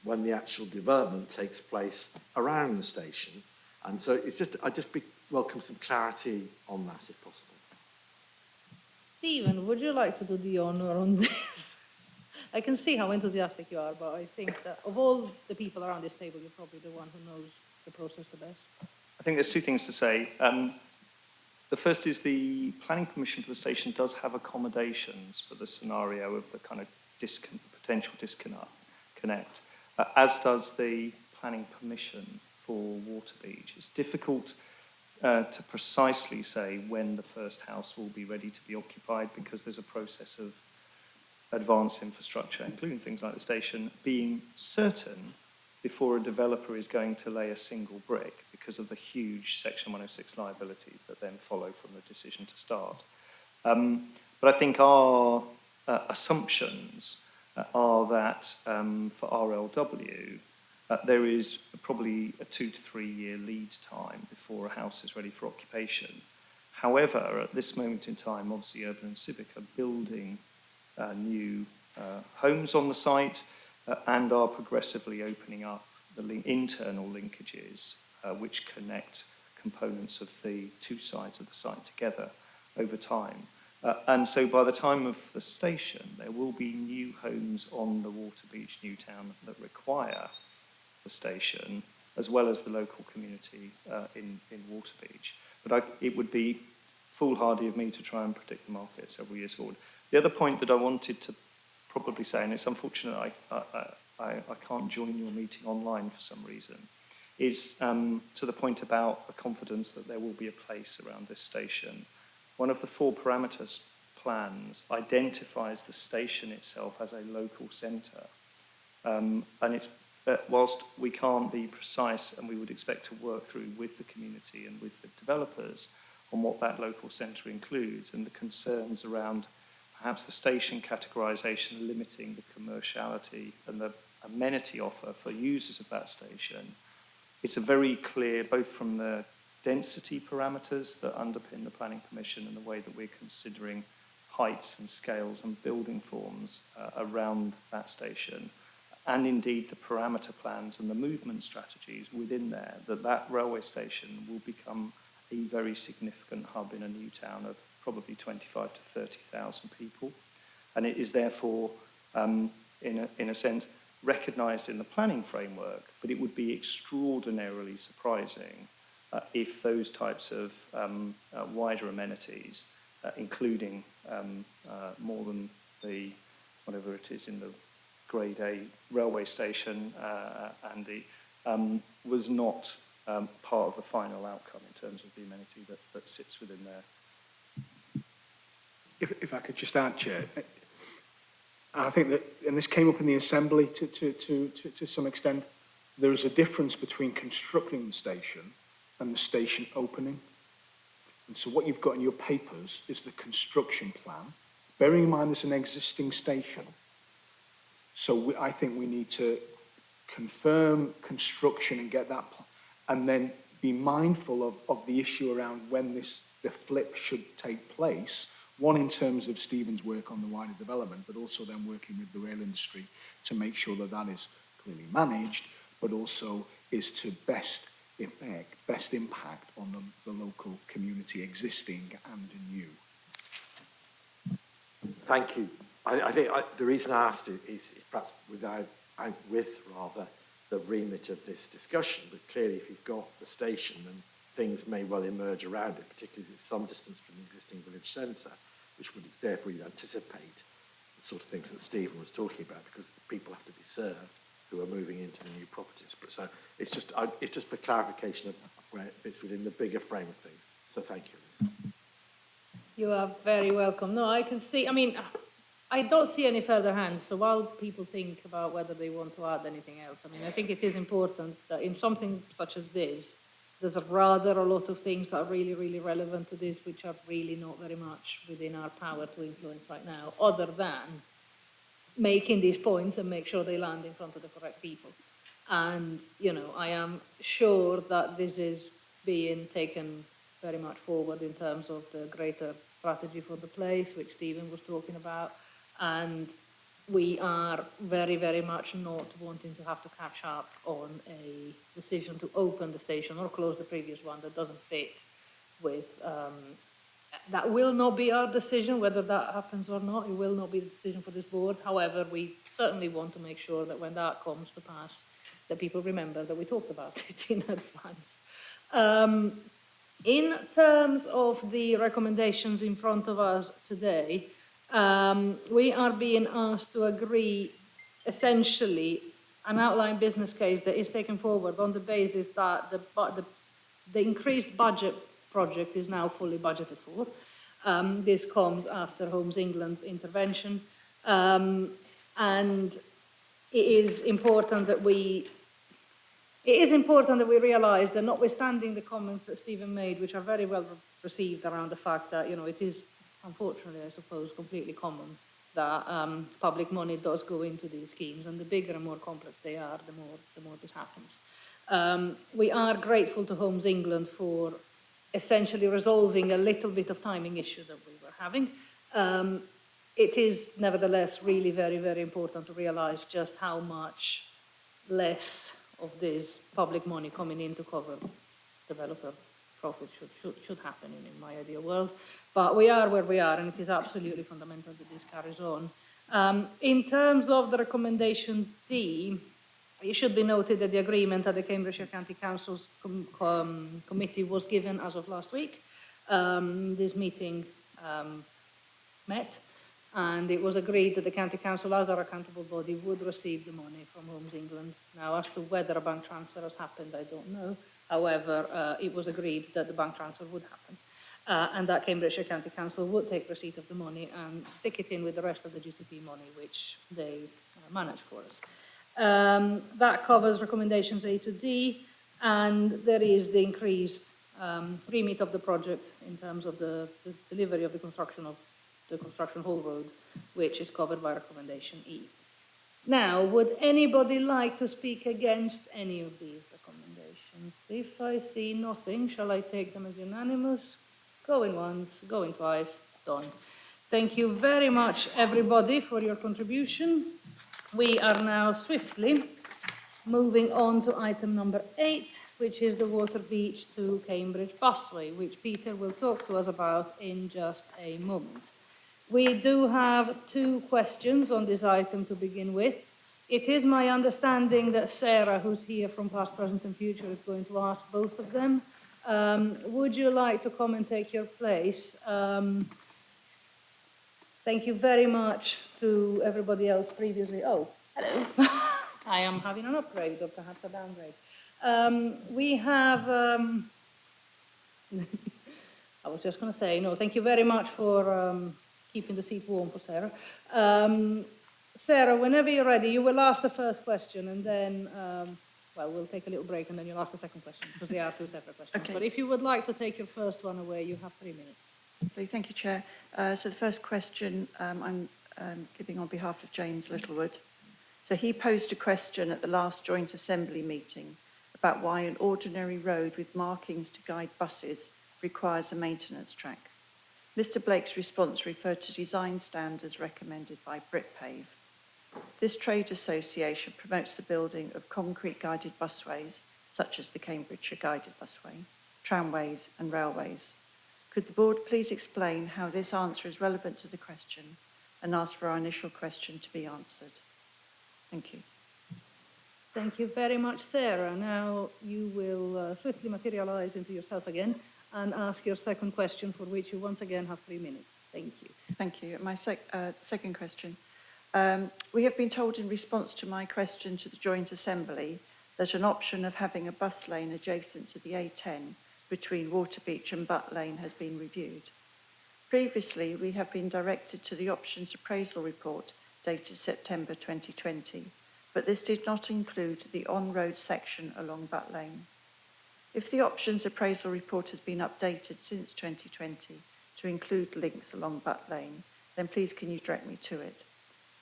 Speaker 7: when the actual development takes place around the station. And so I'd just welcome some clarity on that, if possible.
Speaker 1: Stephen, would you like to do the honor on this? I can see how enthusiastic you are, but I think that of all the people around this table, you're probably the one who knows the process the best.
Speaker 12: I think there's two things to say. The first is the planning permission for the station does have accommodations for the scenario of the kind of potential disconnect, as does the planning permission for Waterbeach. It's difficult to precisely say when the first house will be ready to be occupied because there's a process of advanced infrastructure, including things like the station, being certain before a developer is going to lay a single brick because of the huge Section 106 liabilities that then follow from the decision to start. But I think our assumptions are that for RLW, there is probably a 2 to 3 year lead time before a house is ready for occupation. However, at this moment in time, obviously Urban and Civic are building new homes on the site and are progressively opening up the internal linkages which connect components of the two sides of the site together over time. And so by the time of the station, there will be new homes on the Waterbeach new town that require the station, as well as the local community in Waterbeach. But it would be foolhardy of me to try and predict the market several years forward. The other point that I wanted to probably say, and it's unfortunate I can't join your meeting online for some reason, is to the point about the confidence that there will be a place around this station. One of the 4 parameters plans identifies the station itself as a local centre. And it's whilst we can't be precise and we would expect to work through with the community and with the developers on what that local centre includes and the concerns around perhaps the station categorisation limiting the commerciality and the amenity offer for users of that station. It's a very clear, both from the density parameters that underpin the planning permission and the way that we're considering heights and scales and building forms around that station, and indeed the parameter plans and the movement strategies within there, that railway station will become a very significant hub in a new town of probably 25 to 30,000 people. And it is therefore, in a sense, recognised in the planning framework, but it would be extraordinarily surprising if those types of wider amenities, including more than the, whatever it is in the Grade A railway station, Andy, was not part of the final outcome in terms of the amenity that sits within there.
Speaker 14: If I could just add, Chair, I think that, and this came up in the Assembly to some extent, there is a difference between constructing the station and the station opening. And so what you've got in your papers is the construction plan, bearing in mind there's an existing station. So I think we need to confirm construction and get that, and then be mindful of the issue around when the flip should take place. One, in terms of Stephen's work on the wider development, but also then working with the rail industry to make sure that that is clearly managed, but also is to best impact on the local community, existing and new.
Speaker 7: Thank you. I think the reason I asked it is perhaps with the remit of this discussion, but clearly if you've got the station, then things may well emerge around it, particularly as it's some distance from the existing village centre, which would therefore you'd anticipate the sort of things that Stephen was talking about, because people have to be served who are moving into the new properties. But so it's just for clarification of where it fits within the bigger frame of things. So thank you, Lisa.
Speaker 1: You are very welcome. No, I can see, I mean, I don't see any further hands, so while people think about whether they want to add anything else, I mean, I think it is important that in something such as this, there's a lot of things that are really, really relevant to this, which are really not very much within our power to influence right now, other than making these points and make sure they land in front of the correct people. And, you know, I am sure that this is being taken very much forward in terms of the greater strategy for the place, which Stephen was talking about. And we are very, very much not wanting to have to catch up on a decision to open the station or close the previous one that doesn't fit with, that will not be our decision, whether that happens or not. It will not be the decision for this board. However, we certainly want to make sure that when that comes to pass, that people remember that we talked about it in advance. In terms of the recommendations in front of us today, we are being asked to agree essentially an outline business case that is taken forward on the basis that the increased budget project is now fully budgeted for. This comes after Homes England's intervention, and it is important that we realise that, notwithstanding the comments that Stephen made, which are very well received around the fact that, you know, it is unfortunately, I suppose, completely common that public money does go into these schemes, and the bigger and more complex they are, the more this happens. We are grateful to Homes England for essentially resolving a little bit of timing issue that we were having. It is nevertheless really very, very important to realise just how much less of this public money coming in to cover developer profit should happen in my ideal world. But we are where we are, and it is absolutely fundamental that this carries on. In terms of the recommendation D, it should be noted that the agreement at the Cambridgeshire County Council's committee was given as of last week. This meeting met, and it was agreed that the County Council, as our accountable body, would receive the money from Homes England. Now, as to whether a bank transfer has happened, I don't know. However, it was agreed that the bank transfer would happen, and that Cambridgeshire County Council would take receipt of the money and stick it in with the rest of the GCP money, which they manage for us. That covers recommendations A to D, and there is the increased remit of the project in terms of the delivery of the construction whole road, which is covered by recommendation E. Now, would anybody like to speak against any of these recommendations? If I see nothing, shall I take them as unanimous? Going once, going twice, done. Thank you very much, everybody, for your contribution. We are now swiftly moving on to item number 8, which is the Waterbeach to Cambridge busway, which Peter will talk to us about in just a moment. We do have 2 questions on this item to begin with. It is my understanding that Sarah, who's here from past, present and future, is going to ask both of them. Would you like to come and take your place? Thank you very much to everybody else previously. Oh, hello. I am having an upgrade or perhaps a downgrade. We have, I was just going to say, no, thank you very much for keeping the seat warm for Sarah. Sarah, whenever you're ready, you will ask the first question and then, well, we'll take a little break and then you'll ask the second question because they are 2 separate questions.
Speaker 15: Okay.
Speaker 1: But if you would like to take your first one away, you have 3 minutes.
Speaker 15: So thank you, Chair. So the first question I'm giving on behalf of James Littlewood. So he posed a question at the last joint assembly meeting about why an ordinary road with markings to guide buses requires a maintenance track. Mr. Blake's response referred to design standards recommended by BritPave. This trade association promotes the building of concrete guided busways, such as the Cambridgeshire guided busway, tramways and railways. Could the board please explain how this answer is relevant to the question and ask for our initial question to be answered? Thank you.
Speaker 1: Thank you very much, Sarah. Now you will swiftly materialize into yourself again and ask your second question, for which you once again have 3 minutes. Thank you.
Speaker 15: Thank you. My second question. We have been told in response to my question to the Joint Assembly that an option of having a bus lane adjacent to the A10 between Waterbeach and Butt Lane has been reviewed. Previously, we have been directed to the options appraisal report dated September 2020, but this did not include the on-road section along Butt Lane. If the options appraisal report has been updated since 2020 to include links along Butt Lane, then please can you direct me to it?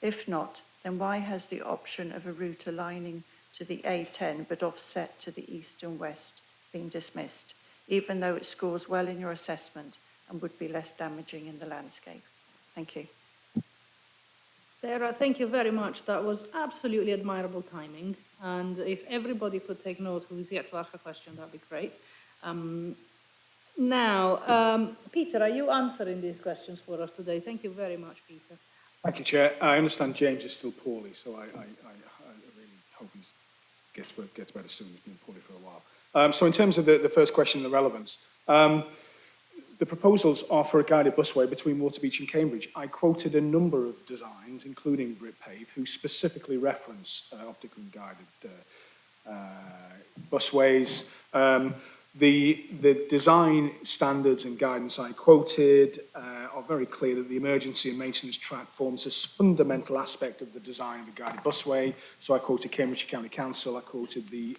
Speaker 15: If not, then why has the option of a route aligning to the A10 but offset to the east and west been dismissed, even though it scores well in your assessment and would be less damaging in the landscape? Thank you.
Speaker 1: Sarah, thank you very much. That was absolutely admirable timing. And if everybody could take note who is yet to ask a question, that'd be great. Peter, are you answering these questions for us today? Thank you very much, Peter.
Speaker 14: Thank you, Chair. I understand James is still poorly, so I really hope he gets better soon. He's been poorly for a while. So in terms of the first question, the relevance, the proposals are for a guided busway between Waterbeach and Cambridge. I quoted a number of designs, including BritPave, who specifically reference optically guided busways. The design standards and guidance I quoted are very clear that the emergency and maintenance track forms a fundamental aspect of the design of a guided busway. So I quoted Cambridgeshire County Council, I quoted the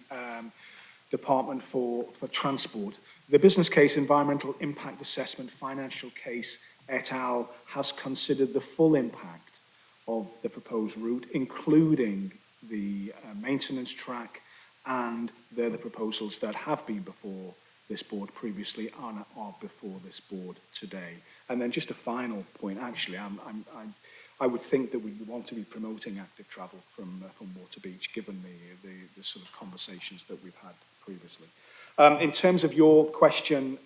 Speaker 14: Department for Transport. The business case, environmental impact assessment, financial case, et al. Has considered the full impact of the proposed route, including the maintenance track, and they're the proposals that have been before this board previously and are before this board today. And then just a final point, actually, I would think that we want to be promoting active travel from Waterbeach, given the sort of conversations that we've had previously. In terms of your question,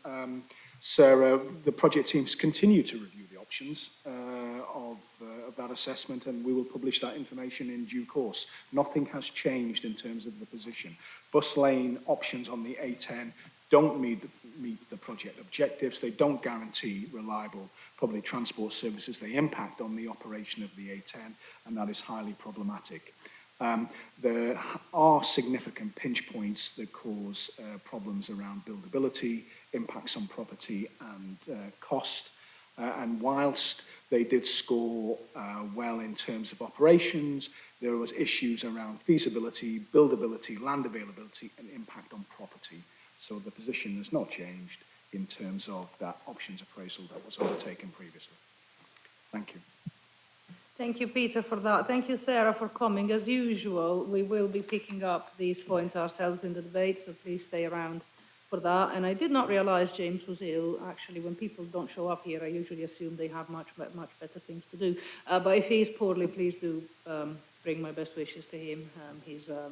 Speaker 14: Sarah, the project teams continue to review the options of that assessment, and we will publish that information in due course. Nothing has changed in terms of the position. Bus lane options on the A10 don't meet the project objectives. They don't guarantee reliable public transport services. They impact on the operation of the A10, and that is highly problematic. There are significant pinch points that cause problems around buildability, impacts on property and cost. And whilst they did score well in terms of operations, there was issues around feasibility, buildability, land availability, and impact on property. So the position has not changed in terms of that options appraisal that was undertaken previously. Thank you.
Speaker 1: Thank you, Peter, for that. Thank you, Sarah, for coming. As usual, we will be picking up these points ourselves in the debate, so please stay around for that. And I did not realise James was ill. Actually, when people don't show up here, I usually assume they have much better things to do. But if he is poorly, please do bring my best wishes to him. He's a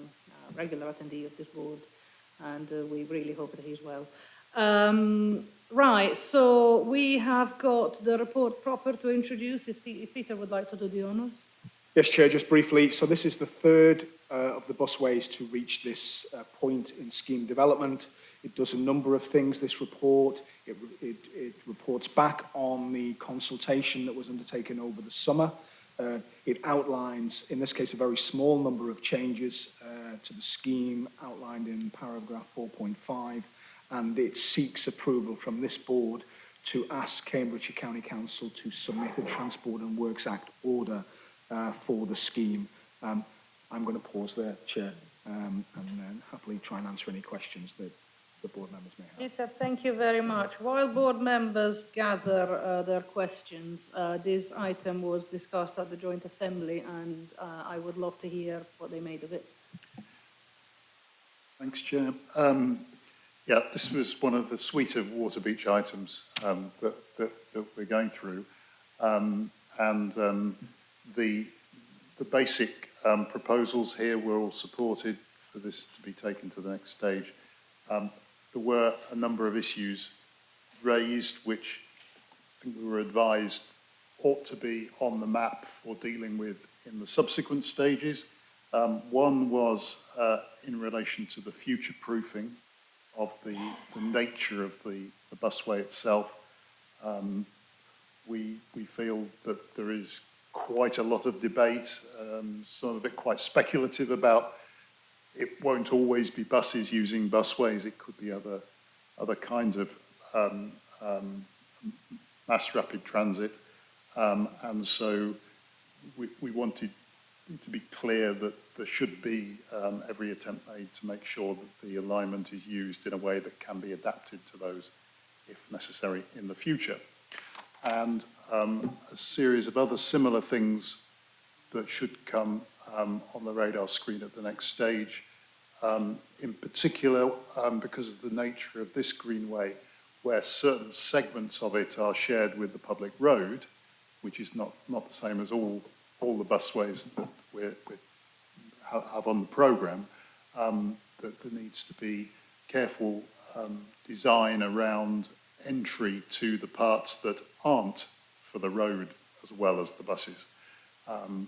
Speaker 1: regular attendee of this board, and we really hope that he's well. Right, so we have got the report proper to introduce. If Peter would like to do the honours.
Speaker 14: Yes, Chair, just briefly. So this is the third of the busways to reach this point in scheme development. It does a number of things, this report. It reports back on the consultation that was undertaken over the summer. It outlines, in this case, a very small number of changes to the scheme outlined in paragraph 4.5. And it seeks approval from this board to ask Cambridgeshire County Council to submit a Transport and Works Act order for the scheme. I'm going to pause there, Chair, and then happily try and answer any questions that the board members may have.
Speaker 1: Peter, thank you very much. While board members gather their questions, this item was discussed at the Joint Assembly, and I would love to hear what they made of it.
Speaker 5: Thanks, Chair. Yeah, this was one of the suite of Waterbeach items that we're going through. The basic proposals here were all supported for this to be taken to the next stage. There were a number of issues raised which I think we were advised ought to be on the map for dealing with in the subsequent stages. One was in relation to the future proofing of the nature of the busway itself. We feel that there is quite a lot of debate, some of it quite speculative about it won't always be buses using busways, it could be other kinds of mass rapid transit. And so we wanted to be clear that there should be every attempt made to make sure that the alignment is used in a way that can be adapted to those, if necessary, in the future. And a series of other similar things that should come on the radar screen at the next stage. In particular, because of the nature of this Greenway, where certain segments of it are shared with the public road, which is not the same as all the busways that we have on the programme, that there needs to be careful design around entry to the parts that aren't for the road as well as the buses.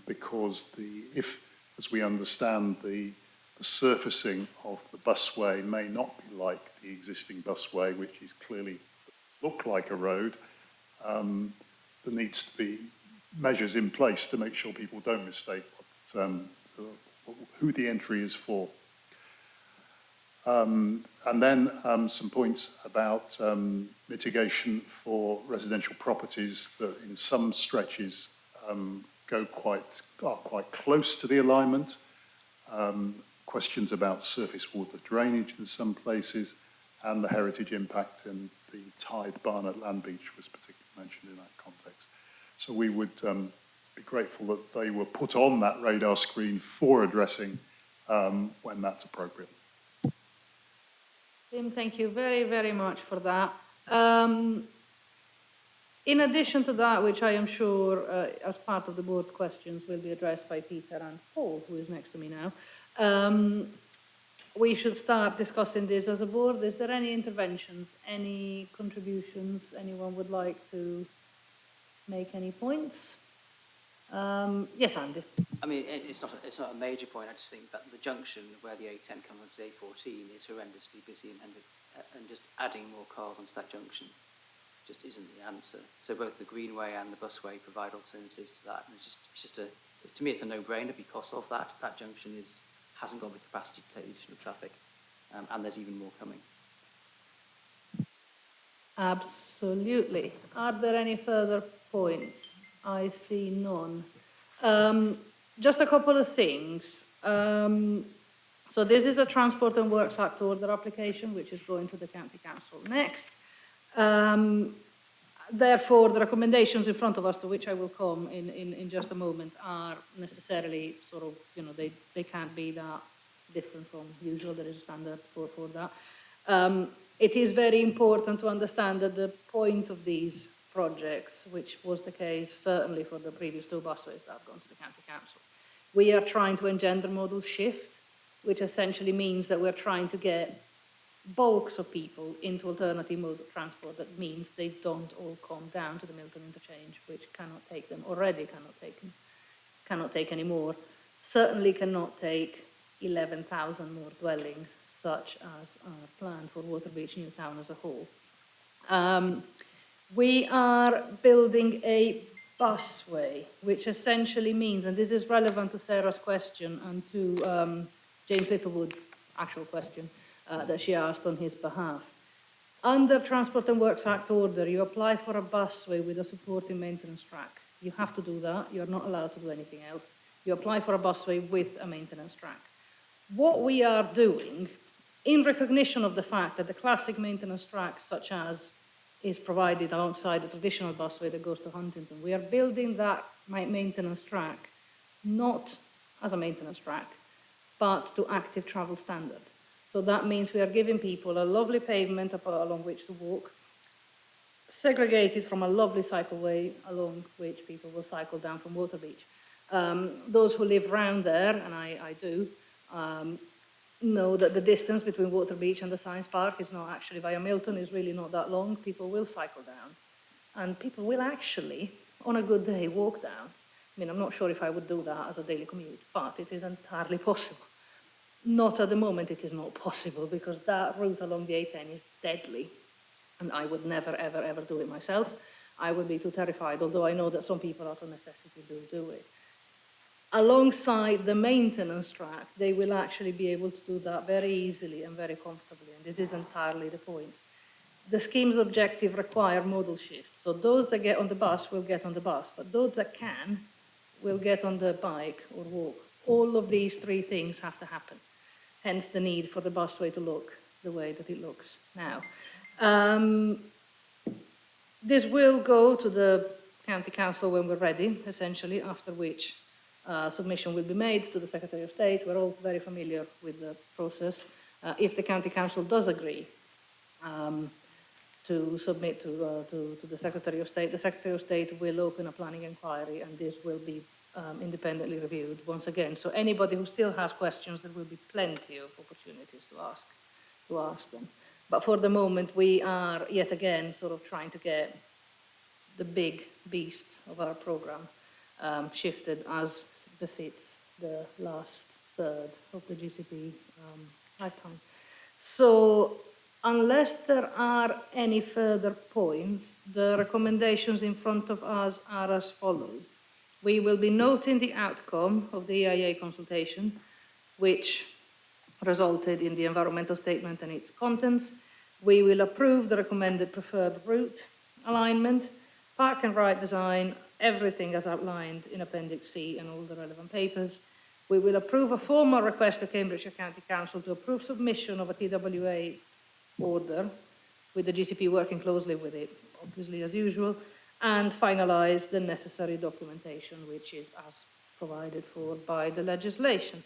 Speaker 5: Because if, as we understand, the surfacing of the busway may not be like the existing busway, which is clearly look like a road, there needs to be measures in place to make sure people don't mistake who the entry is for. And then some points about mitigation for residential properties that in some stretches are quite close to the alignment. Questions about surface water drainage in some places, and the heritage impact and the Tide Barn at Land Beach was particularly mentioned in that context. So we would be grateful that they were put on that radar screen for addressing when that's appropriate.
Speaker 1: Tim, thank you very, very much for that. In addition to that, which I am sure as part of the board's questions will be addressed by Peter and Paul, who is next to me now, we should start discussing this as a board. Is there any interventions, any contributions? Anyone would like to make any points? Yes, Andy.
Speaker 2: I mean, it's not a major point. I just think that the junction where the A10 comes onto the A14 is horrendously busy, and just adding more cars onto that junction just isn't the answer. So both the Greenway and the busway provide alternatives to that. And it's just to me, it's a no-brainer because of that. That junction hasn't got the capacity to take the additional traffic, and there's even more coming.
Speaker 1: Absolutely. Are there any further points? I see none. Just a couple of things. So this is a Transport and Works Act order application, which is going to the County Council next. Therefore, the recommendations in front of us, to which I will come in just a moment, are necessarily sort of, they can't be that different from usual. There is a standard for that. It is very important to understand that the point of these projects, which was the case certainly for the previous two busways that have gone to the County Council, we are trying to engender modal shift, which essentially means that we're trying to get bulks of people into alternative modes of transport. That means they don't all come down to the Milton interchange, which cannot take them, already cannot take any more, certainly cannot take 11,000 more dwellings, such as are planned for Waterbeach New Town as a whole. We are building a busway, which essentially means, and this is relevant to Sarah's question and to James Littlewood's actual question that she asked on his behalf. Under Transport and Works Act order, you apply for a busway with a supporting maintenance track. You have to do that. You're not allowed to do anything else. You apply for a busway with a maintenance track. What we are doing, in recognition of the fact that the classic maintenance track, such as is provided alongside the traditional busway that goes to Huntington, we are building that maintenance track not as a maintenance track, but to active travel standard. So that means we are giving people a lovely pavement along which to walk, segregated from a lovely cycleway along which people will cycle down from Waterbeach. Those who live round there, and I do, know that the distance between Waterbeach and the Science Park is not actually via Milton, is really not that long. People will cycle down, and people will actually, on a good day, walk down. I mean, I'm not sure if I would do that as a daily commute, but it is entirely possible. Not at the moment, it is not possible, because that route along the A10 is deadly, and I would never, ever, ever do it myself. I would be too terrified, although I know that some people out of necessity do it. Alongside the maintenance track, they will actually be able to do that very easily and very comfortably, and this is entirely the point. The scheme's objective require modal shift, so those that get on the bus will get on the bus, but those that can will get on the bike or walk. All of these three things have to happen, hence the need for the busway to look the way that it looks now. This will go to the County Council when we're ready, essentially, after which submission will be made to the Secretary of State. We're all very familiar with the process. If the County Council does agree to submit to the Secretary of State, the Secretary of State will open a planning inquiry, and this will be independently reviewed once again. So anybody who still has questions, there will be plenty of opportunities to ask them. But for the moment, we are yet again sort of trying to get the big beasts of our programme shifted as befits the last third of the GCP lifetime. So unless there are any further points, the recommendations in front of us are as follows. We will be noting the outcome of the EIA consultation, which resulted in the environmental statement and its contents. We will approve the recommended preferred route alignment, park and ride design, everything as outlined in Appendix C and all the relevant papers. We will approve a formal request to Cambridgeshire County Council to approve submission of a TWA order, with the GCP working closely with it, obviously as usual, and finalise the necessary documentation, which is as provided for by the legislation.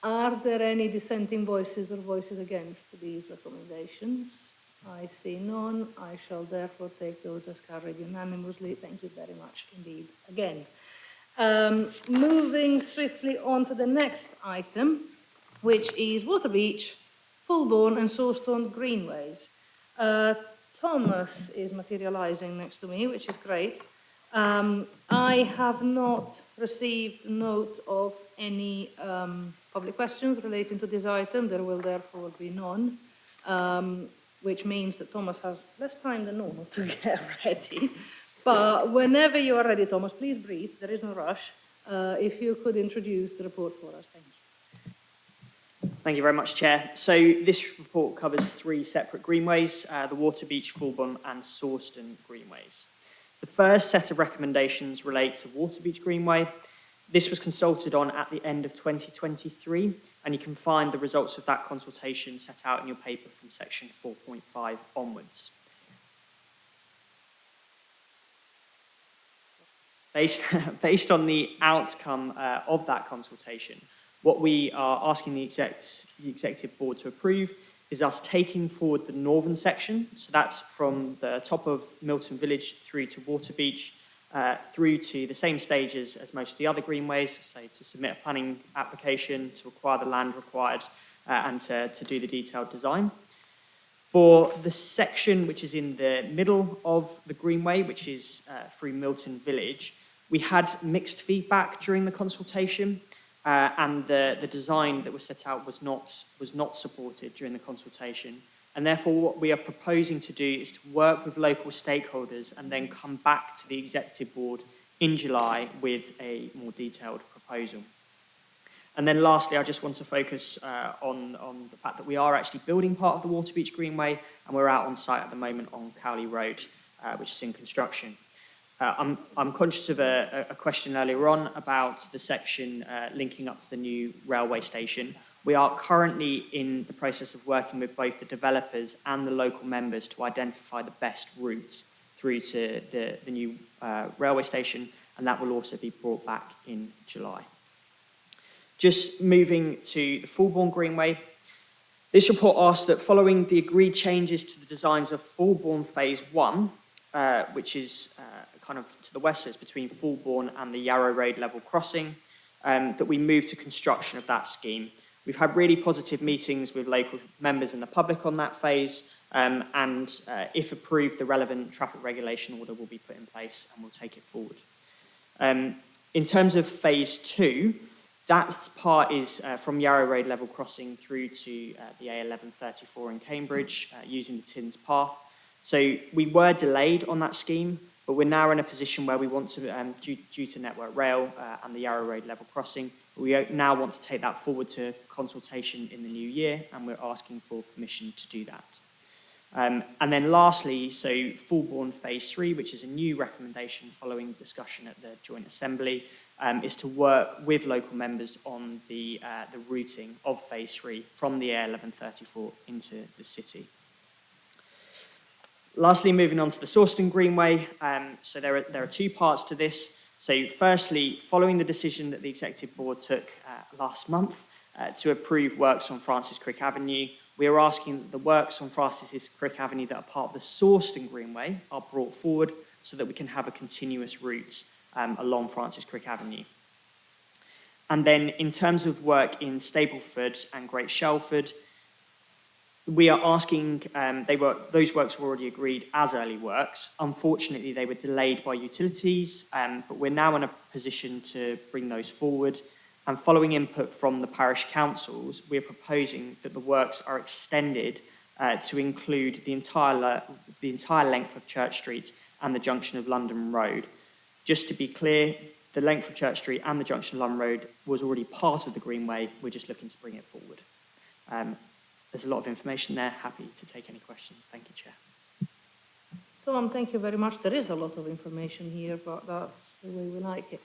Speaker 1: Are there any dissenting voices or voices against these recommendations? I see none. I shall therefore take those as carried unanimously. Thank you very much indeed again. Moving swiftly on to the next item, which is Waterbeach, Fulbourn and Sawstone Greenways. Thomas is materialising next to me, which is great. I have not received note of any public questions relating to this item. There will therefore be none, which means that Thomas has less time than normal to get ready. But whenever you are ready, Thomas, please breathe. There is no rush. If you could introduce the report for us, thank you.
Speaker 11: Thank you very much, Chair. So this report covers three separate greenways, the Waterbeach, Fulbourn and Sawston Greenways. The first set of recommendations relate to Waterbeach Greenway. This was consulted on at the end of 2023, and you can find the results of that consultation set out in your paper from section 4.5 onwards. Based on the outcome of that consultation, what we are asking the Executive Board to approve is us taking forward the northern section, so that's from the top of Milton Village through to Waterbeach, through to the same stages as most of the other greenways, so to submit a planning application, to acquire the land required, and to do the detailed design. For the section which is in the middle of the Greenway, which is through Milton Village, we had mixed feedback during the consultation, and the design that was set out was not supported during the consultation. And therefore, what we are proposing to do is to work with local stakeholders and then come back to the Executive Board in July with a more detailed proposal. And then lastly, I just want to focus on the fact that we are actually building part of the Waterbeach Greenway, and we're out on site at the moment on Cowley Road, which is in construction. I'm conscious of a question earlier on about the section linking up to the new railway station. We are currently in the process of working with both the developers and the local members to identify the best route through to the new railway station, and that will also be brought back in July. Just moving to the Fulbourn Greenway, this report asks that following the agreed changes to the designs of Fulbourn Phase 1, which is kind of to the west, it's between Fulbourn and the Yarrow Road level crossing, that we move to construction of that scheme. We've had really positive meetings with local members and the public on that phase, and if approved, the relevant traffic regulation order will be put in place and we'll take it forward. In terms of Phase 2, that part is from Yarrow Road level crossing through to the A1134 in Cambridge, using the Tins Path. So we were delayed on that scheme, but we're now in a position where we want to, due to Network Rail and the Yarrow Road level crossing, we now want to take that forward to consultation in the new year, and we're asking for permission to do that. And then lastly, so Fulbourn Phase 3, which is a new recommendation following discussion at the Joint Assembly, is to work with local members on the routing of Phase 3 from the A1134 into the city. Lastly, moving on to the Sawston Greenway, so there are two parts to this. So firstly, following the decision that the Executive Board took last month to approve works on Francis Crick Avenue, we are asking that the works on Francis Crick Avenue that are part of the Sawston Greenway are brought forward so that we can have a continuous route along Francis Crick Avenue. And then in terms of work in Stapleford and Great Shelford, we are asking, those works were already agreed as early works. Unfortunately, they were delayed by utilities, but we're now in a position to bring those forward. And following input from the parish councils, we're proposing that the works are extended to include the entire length of Church Street and the junction of London Road. Just to be clear, the length of Church Street and the junction of London Road was already part of the Greenway. We're just looking to bring it forward. There's a lot of information there. Happy to take any questions. Thank you, Chair.
Speaker 1: Tom, thank you very much. There is a lot of information here, but that's the way we like it.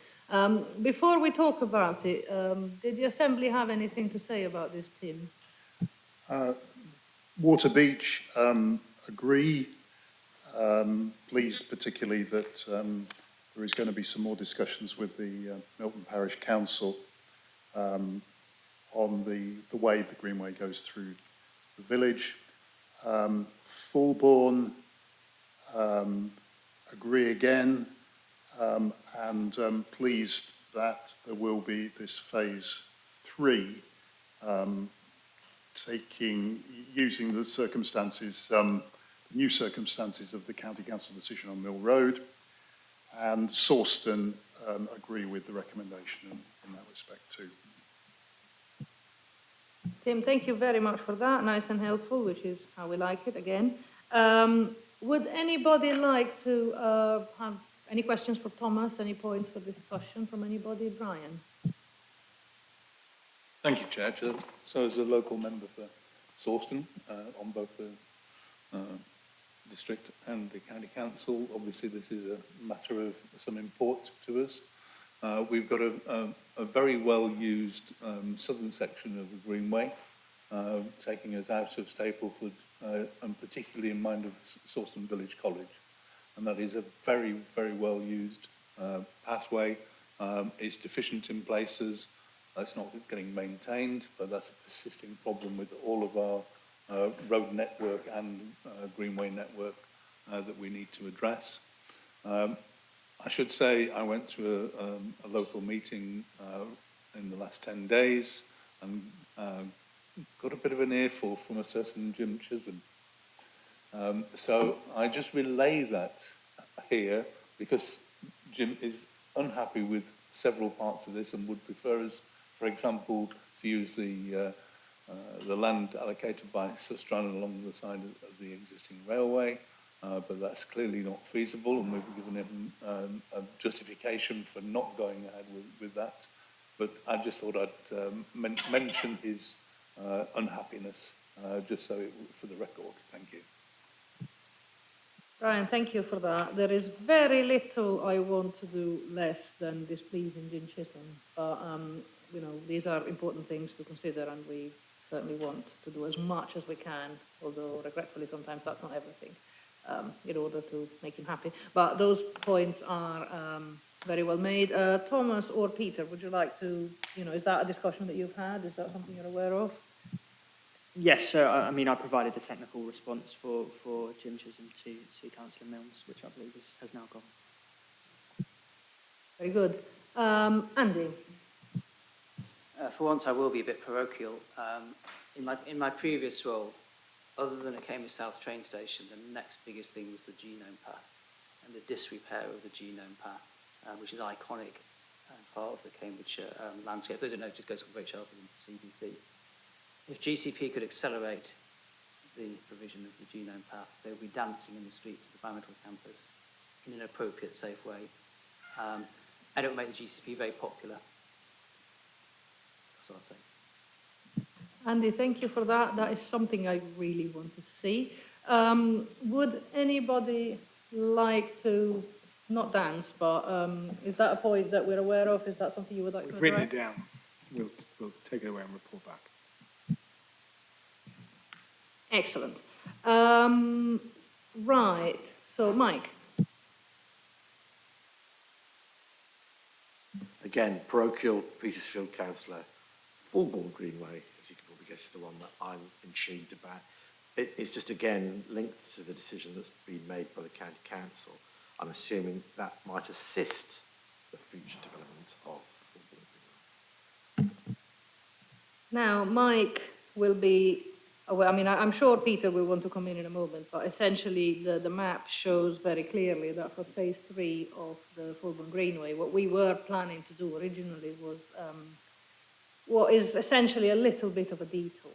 Speaker 1: Before we talk about it, did the Assembly have anything to say about this, Tim?
Speaker 5: Waterbeach, agree. Pleased particularly that there is going to be some more discussions with the Milton Parish Council on the way the Greenway goes through the village. Fulbourn, agree again, and pleased that there will be this Phase 3 using the circumstances, new circumstances of the County Council decision on Mill Road, and Sawston agree with the recommendation in that respect too.
Speaker 1: Tim, thank you very much for that. Nice and helpful, which is how we like it again. Would anybody like to have any questions for Thomas? Any points for discussion from anybody? Brian?
Speaker 6: Thank you, Chair. So as a local member for Sawston on both the district and the county council, obviously this is a matter of some import to us. we've got a very well-used southern section of the Greenway, taking us out of Stapleford, and particularly in mind of Sawston Village College. And that is a very, very well-used pathway. It's deficient in places. It's not getting maintained, but that's a persisting problem with all of our road network and Greenway network that we need to address. I should say I went to a local meeting in the last 10 days and got a bit of an earful from a certain Jim Chisholm. So I just relay that here because Jim is unhappy with several parts of this and would prefer us, for example, to use the land allocated by Strand along the side of the existing railway, but that's clearly not feasible, and we've given him a justification for not going ahead with that. But I just thought I'd mention his unhappiness, just so for the record. Thank you.
Speaker 1: Brian, thank you for that. There is very little I want to do less than displeasing Jim Chisholm, but you know, these are important things to consider, and we certainly want to do as much as we can, although regretfully sometimes that's not everything, in order to make him happy. But those points are very well made. Thomas or Peter, would you like to, you know, is that a discussion that you've had? Is that something you're aware of?
Speaker 11: Yes, so I mean, I provided a technical response for Jim Chisholm to Councillor Milnes, which I believe has now gone.
Speaker 1: Very good. Andy?
Speaker 2: For once, I will be a bit parochial. In my previous role, other than a Cambridge South train station, the next biggest thing was the genome path and the disrepair of the genome path, which is iconic part of the Cambridgeshire landscape. Those who don't know, it just goes from Great Shelford into CBC. If GCP could accelerate the provision of the genome path, they would be dancing in the streets of the Bamidal campus in an appropriate, safe way. And it would make the GCP very popular. That's what I'll say.
Speaker 1: Andy, thank you for that. That is something I really want to see. Would anybody like to, not dance, but is that a point that we're aware of? Is that something you would like to address?
Speaker 14: We've written it down. We'll take it away and report back.
Speaker 1: Excellent. Right, so Mike.
Speaker 7: Again, parochial Petersfield councillor, Fulbourn Greenway, as you can probably guess, is the one that I'm intrigued about. It's just, again, linked to the decision that's been made by the county council. I'm assuming that might assist the future development of Fulbourn Greenway.
Speaker 1: Now, Mike will be, well, I mean, I'm sure Peter will want to come in a moment, but essentially the map shows very clearly that for phase 3 of the Fulbourn Greenway, what we were planning to do originally was what is essentially a little bit of a detour,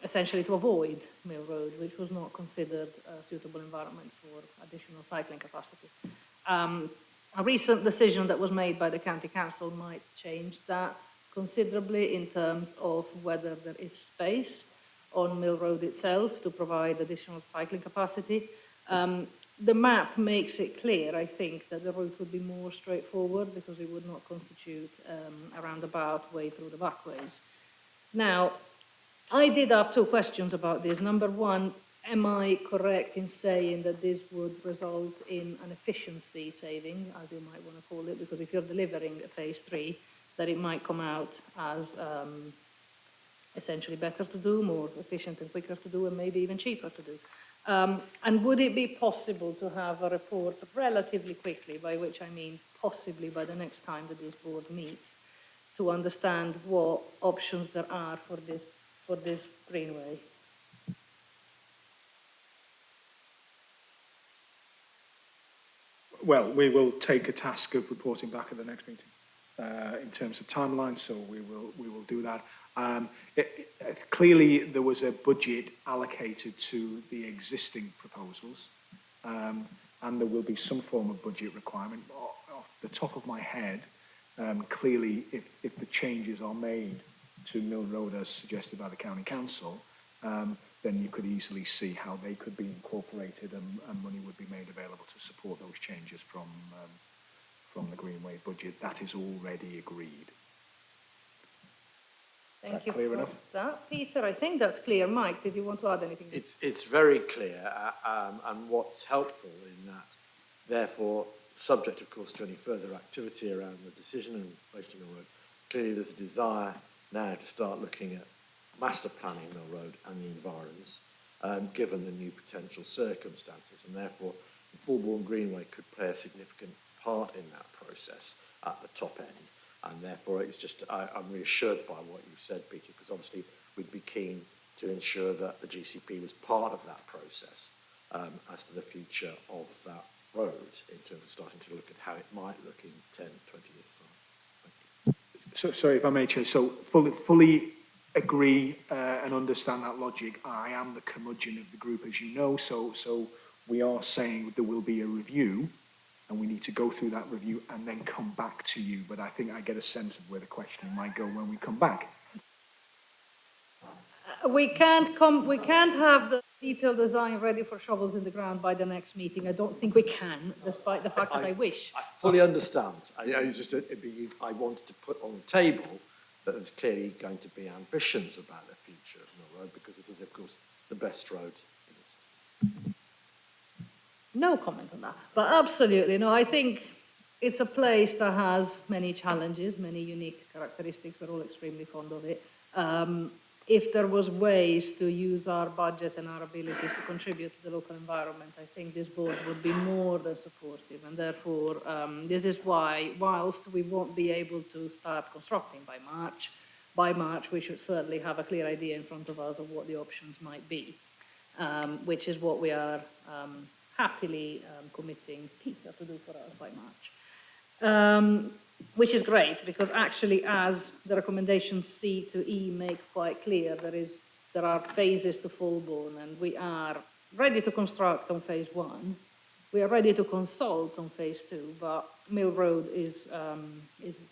Speaker 1: essentially to avoid Mill Road, which was not considered a suitable environment for additional cycling capacity. A recent decision that was made by the County Council might change that considerably in terms of whether there is space on Mill Road itself to provide additional cycling capacity. The map makes it clear, I think, that the route would be more straightforward because it would not constitute a roundabout way through the backways. Now, I did have 2 questions about this. Number one, am I correct in saying that this would result in an efficiency saving, as you might want to call it, because if you're delivering a phase 3, that it might come out as essentially better to do, more efficient and quicker to do, and maybe even cheaper to do. And would it be possible to have a report relatively quickly, by which I mean possibly by the next time that this board meets, to understand what options there are for this Greenway?
Speaker 14: Well, we will take a task of reporting back at the next meeting in terms of timeline, so we will do that. Clearly, there was a budget allocated to the existing proposals, and there will be some form of budget requirement. Off the top of my head, clearly, if the changes are made to Mill Road as suggested by the County Council, then you could easily see how they could be incorporated and money would be made available to support those changes from from the Greenway budget. That is already agreed.
Speaker 1: Thank you
Speaker 14: clear
Speaker 1: for
Speaker 14: enough?
Speaker 1: that, Peter. I think that's clear. Mike, did you want to add anything?
Speaker 7: It's very clear, and what's helpful in that, therefore, subject, of course, to any further activity around the decision and relation to Mill Road, clearly there's a desire now to start looking at master planning Mill Road and the environs, given the new potential circumstances, and therefore the Fulbourn Greenway could play a significant part in that process at the top end. And therefore, it's just, I'm reassured by what you've said, Peter, because obviously we'd be keen to ensure that the GCP was part of that process as to the future of that road in terms of starting to look at how it might look in 10, 20 years' time.
Speaker 14: So, sorry if I may, Chair. So fully agree and understand that logic. I am the curmudgeon of the group, as you know, so we are saying there will be a review, and we need to go through that review and then come back to you. But I think I get a sense of where the questioning might go when we come back.
Speaker 1: We can't have the detailed design ready for shovels in the ground by the next meeting. I don't think we can, despite the fact that I wish.
Speaker 7: I fully understand. It's just I wanted to put on the table that there's clearly going to be ambitions about the future of Mill Road, because it is, of course, the best road in the system.
Speaker 1: No comment on that. But absolutely, no, I think it's a place that has many challenges, many unique characteristics. We're all extremely fond of it. If there was ways to use our budget and our abilities to contribute to the local environment, I think this board would be more than supportive. And therefore, this is why, whilst we won't be able to start constructing by March, we should certainly have a clear idea in front of us of what the options might be, which is what we are happily committing Peter to do for us by March. Which is great, because actually, as the recommendations C to E make quite clear, there are phases to Fulbourn, and we are ready to construct on phase 1. We are ready to consult on phase 2, but Mill Road is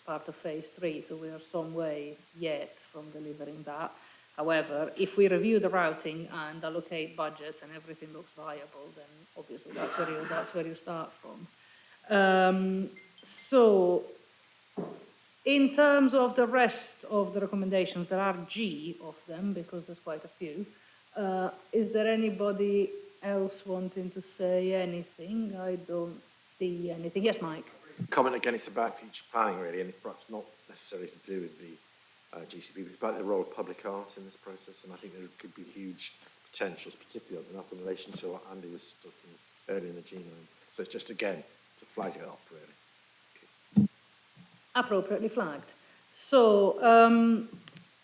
Speaker 1: part of phase 3, so we are some way yet from delivering that. However, if we review the routing and allocate budgets and everything looks viable, then obviously that's where you start from. So, in terms of the rest of the recommendations, there are G of them, because there's quite a few. Is there anybody else wanting to say anything? I don't see anything. Yes, Mike?
Speaker 7: Comment again, it's about future planning, really, and it's perhaps not necessarily to do with the GCP, but it's about the role of public art in this process, and I think there could be huge potentials, particularly enough in relation to what Andy was talking earlier in the genome. So it's just, again, to flag it up, really.
Speaker 1: Appropriately flagged. So,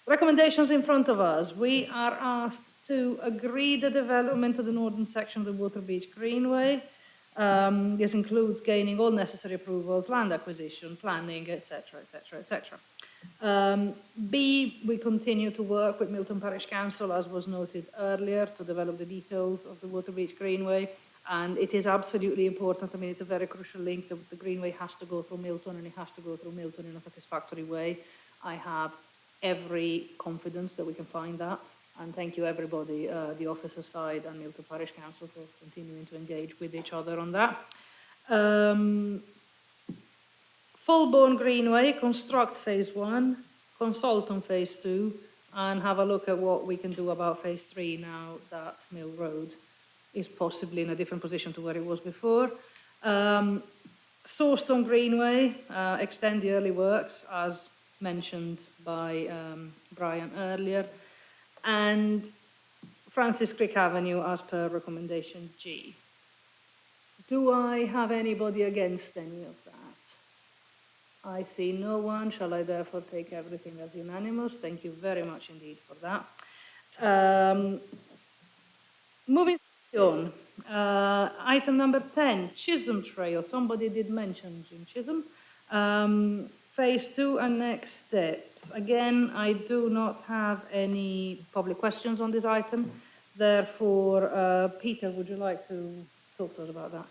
Speaker 1: recommendations in front of us. We are asked to agree the development of the northern section of the Waterbeach Greenway. This includes gaining all necessary approvals, land acquisition, planning, etc., etc., etc. B, we continue to work with Milton Parish Council, as was noted earlier, to develop the details of the Waterbeach Greenway. And it is absolutely important. I mean, it's a very crucial link. The Greenway has to go through Milton, and it has to go through Milton in a satisfactory way. I have every confidence that we can find that. And thank you, everybody, the officer side and Milton Parish Council, for continuing to engage with each other on that. Fulbourn Greenway, construct phase 1, consult on phase 2, and have a look at what we can do about phase 3 now that Mill Road is possibly in a different position to where it was before. Sawstone Greenway, extend the early works, as mentioned by Brian earlier, and Francis Crick Avenue as per recommendation G. Do I have anybody against any of that? I see no one. Shall I therefore take everything as unanimous? Thank you very much indeed for that. Moving on, item number 10, Chisholm Trail. Somebody did mention Jim Chisholm. Phase 2 and next steps. Again, I do not have any public questions on this item. Therefore, Peter, would you like to talk to us about that?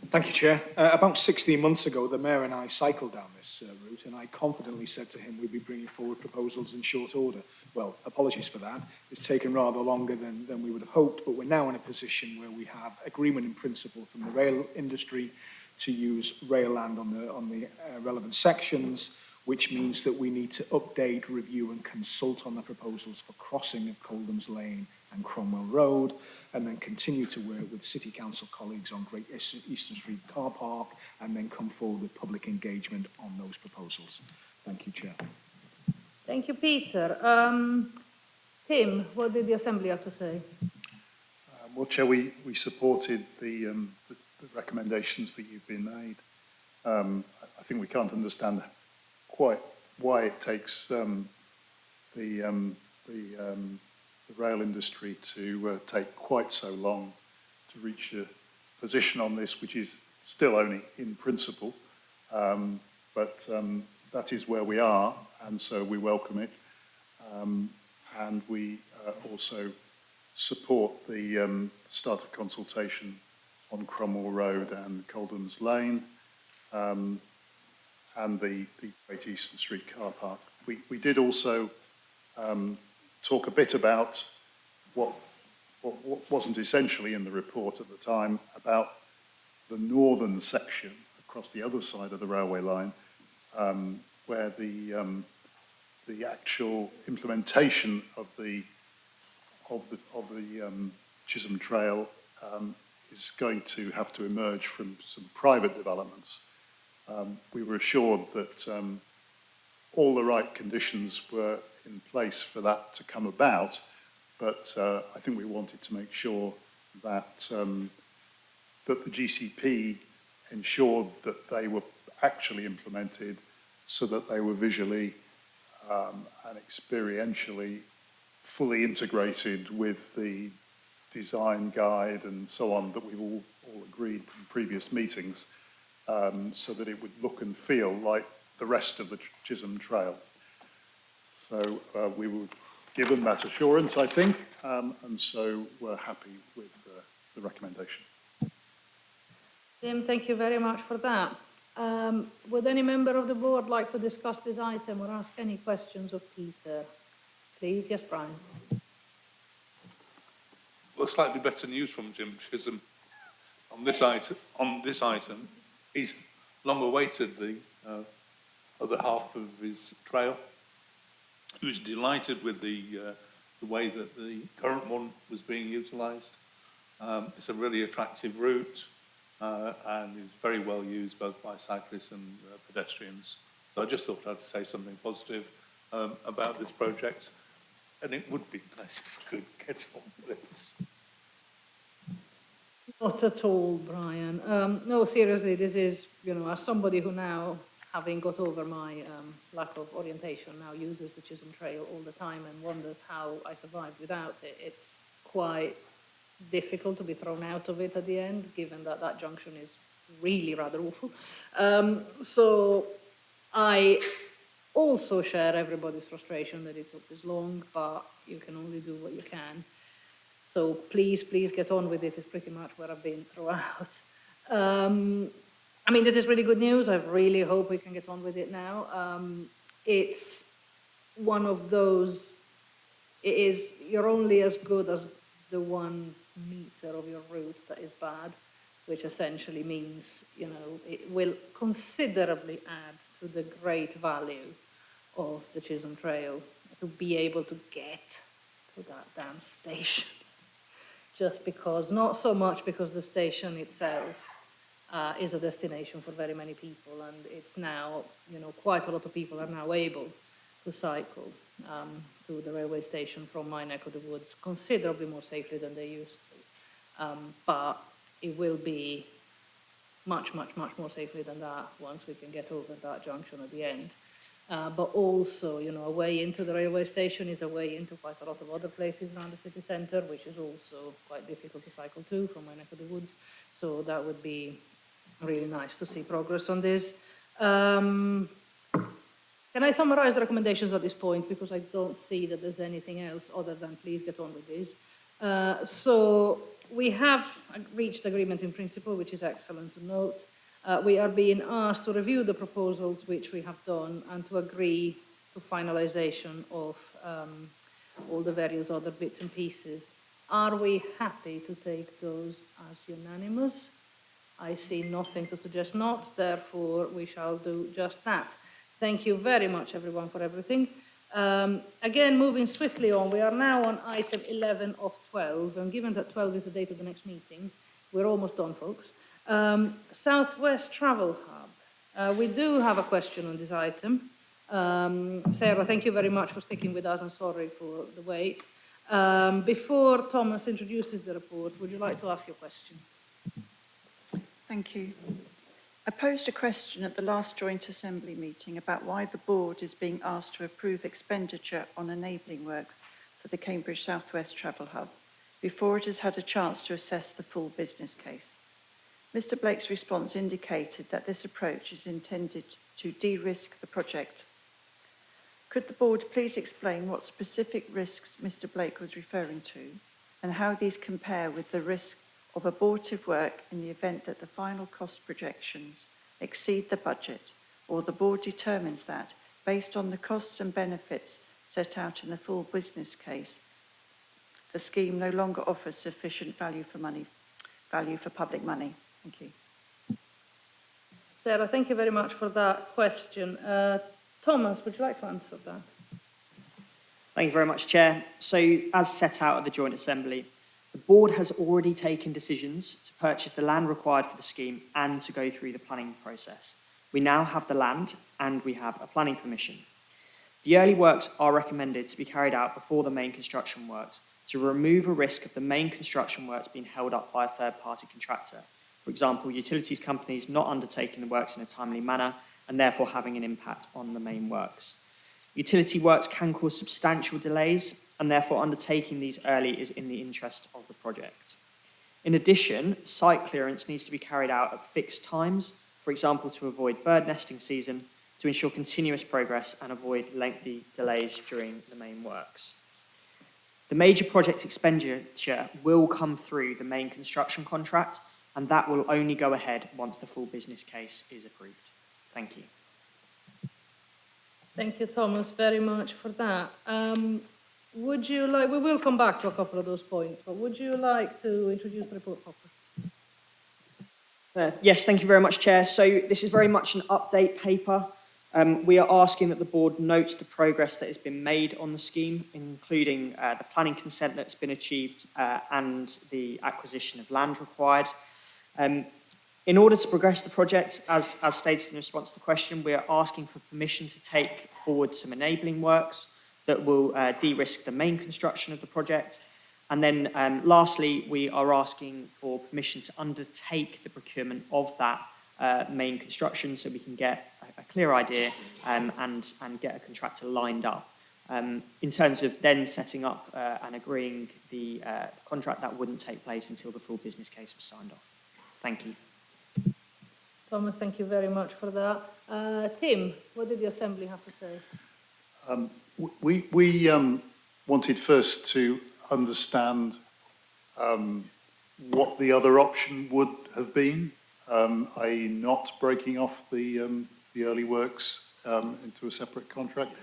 Speaker 14: Thank you, Chair. About 16 months ago, the Mayor and I cycled down this route, and I confidently said to him we'd be bringing forward proposals in short order. Well, apologies for that. It's taken rather longer than we would have hoped, but we're now in a position where we have agreement in principle from the rail industry to use rail land on the relevant sections, which means that we need to update, review and consult on the proposals for crossing of Coldham's Lane and Cromwell Road, and then continue to work with City Council colleagues on Great Eastern Street car park, and then come forward with public engagement on those proposals. Thank you, Chair.
Speaker 1: Thank you, Peter. Tim, what did the Assembly have to say?
Speaker 5: Well, Chair, we supported the recommendations that you've been made. I think we can't understand quite why it takes the rail industry to take quite so long to reach a position on this, which is still only in principle, but that is where we are, and so we welcome it, and we also support the start of consultation on Cromwell Road and Coldham's Lane, and the Great Eastern Street car park. We did also talk a bit about what wasn't essentially in the report at the time about the northern section across the other side of the railway line, where the actual implementation of the Chisholm Trail is going to have to emerge from some private developments. We were assured that all the right conditions were in place for that to come about, but I think we wanted to make sure that that the GCP ensured that they were actually implemented so that they were visually and experientially fully integrated with the design guide and so on that we've all agreed in previous meetings, so that it would look and feel like the rest of the Chisholm Trail. So we were given that assurance, I think, and so we're happy with the recommendation.
Speaker 1: Tim, thank you very much for that. Would any member of the board like to discuss this item or ask any questions of Peter? Please, yes, Brian.
Speaker 6: Well, slightly better news from Jim Chisholm on this item. He's long awaited the other half of his trail. He was delighted with the way that the current one was being utilised. It's a really attractive route and is very well used both by cyclists and pedestrians. So I just thought I'd say something positive about this project, and it would be nice if we could get on with it.
Speaker 1: Not at all, Brian. No, seriously, this is, as somebody who now, having got over my lack of orientation, now uses the Chisholm Trail all the time and wonders how I survived without it. It's quite difficult to be thrown out of it at the end, given that that junction is really rather awful. So I also share everybody's frustration that it took this long, but you can only do what you can. So please get on with it, is pretty much where I've been throughout. I mean, this is really good news. I really hope we can get on with it now. It's one of those, you're only as good as the 1 meter of your route that is bad, which essentially means, it will considerably add to the great value of the Chisholm Trail to be able to get to that damn station. Just because, not so much because the station itself is a destination for very many people, and it's now, quite a lot of people are now able to cycle to the railway station from my neck of the woods considerably more safely than they used to. But it will be much more safely than that once we can get over that junction at the end. But also, a way into the railway station is a way into quite a lot of other places around the city centre, which is also quite difficult to cycle to from my neck of the woods. So that would be really nice to see progress on this. Can I summarise the recommendations at this point, because I don't see that there's anything else other than please get on with this. So we have reached agreement in principle, which is excellent to note. We are being asked to review the proposals, which we have done, and to agree to finalisation of all the various other bits and pieces. Are we happy to take those as unanimous? I see nothing to suggest not, therefore we shall do just that. Thank you very much, everyone, for everything. Again, moving swiftly on, we are now on item 11 of 12, and given that 12 is the date of the next meeting, we're almost done, folks. Southwest Travel Hub. We do have a question on this item. Sarah, thank you very much for sticking with us, and sorry for the wait. Before Thomas introduces the report, would you like to ask your question?
Speaker 15: Thank you. I posed a question at the last joint assembly meeting about why the board is being asked to approve expenditure on enabling works for the Cambridge South West Travel Hub before it has had a chance to assess the full business case. Mr. Blake's response indicated that this approach is intended to de-risk the project. Could the board please explain what specific risks Mr. Blake was referring to and how these compare with the risk of abortive work in the event that the final cost projections exceed the budget, or the board determines that, based on the costs and benefits set out in the full business case, the scheme no longer offers sufficient value for public money? Thank you.
Speaker 1: Sarah, thank you very much for that question. Thomas, would you like to answer that?
Speaker 11: Thank you very much, Chair. So, as set out at the Joint Assembly, the board has already taken decisions to purchase the land required for the scheme and to go through the planning process. We now have the land and we have a planning permission. The early works are recommended to be carried out before the main construction works to remove a risk of the main construction works being held up by a third-party contractor. For example, utilities companies not undertaking the works in a timely manner and therefore having an impact on the main works. Utility works can cause substantial delays, and therefore undertaking these early is in the interest of the project. In addition, site clearance needs to be carried out at fixed times, for example, to avoid bird nesting season, to ensure continuous progress and avoid lengthy delays during the main works. The major project expenditure will come through the main construction contract, and that will only go ahead once the full business case is approved. Thank you.
Speaker 1: Thank you, Thomas, very much for that. Would you like, we will come back to a couple of those points, but would you like to introduce the report properly?
Speaker 11: Yes, thank you very much, Chair. So this is very much an update paper. We are asking that the board notes the progress that has been made on the scheme, including the planning consent that's been achieved and the acquisition of land required. In order to progress the project, as stated in response to the question, we are asking for permission to take forward some enabling works that will de-risk the main construction of the project. And then lastly, we are asking for permission to undertake the procurement of that main construction so we can get a clear idea and get a contractor lined up. In terms of then setting up and agreeing the contract, that wouldn't take place until the full business case was signed off. Thank you.
Speaker 1: Thomas, thank you very much for that. Tim, what did the Assembly have to say?
Speaker 5: We wanted first to understand what the other option would have been, i.e. not breaking off the early works into a separate contract.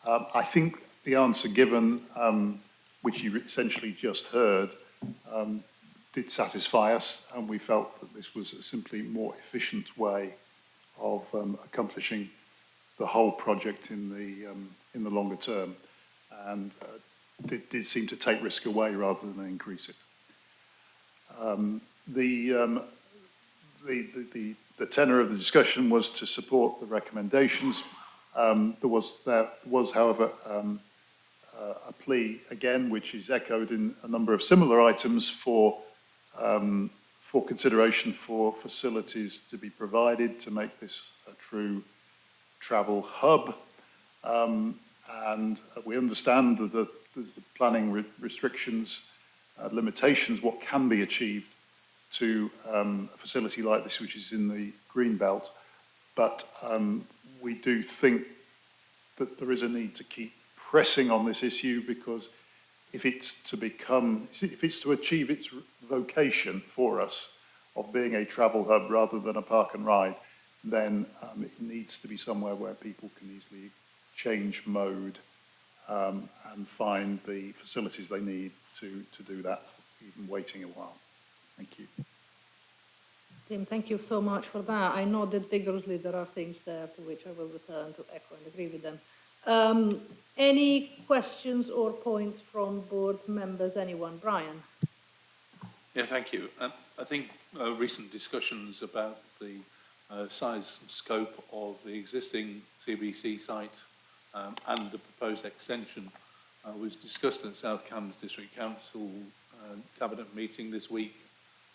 Speaker 5: I think the answer given, which you essentially just heard, did satisfy us, and we felt that this was a simply more efficient way of accomplishing the whole project in the longer term, and did seem to take risk away rather than increase it. The tenor of the discussion was to support the recommendations. There was, however, a plea again, which is echoed in a number of similar items for consideration for facilities to be provided to make this a true travel hub. And we understand that there's the planning restrictions, limitations, what can be achieved to a facility like this, which is in the green belt. But we do think that there is a need to keep pressing on this issue, because if it's to achieve its vocation for us of being a travel hub rather than a park and ride, then it needs to be somewhere where people can easily change mode and find the facilities they need to do that, even waiting a while. Thank you.
Speaker 1: Tim, thank you so much for that. I nodded vigorously. There are things there to which I will return to echo and agree with them. Any questions or points from board members? Anyone? Brian?
Speaker 6: Yeah, thank you. I think recent discussions about the size and scope of the existing CBC site and the proposed extension was discussed at South Cambs District Council Cabinet meeting this week,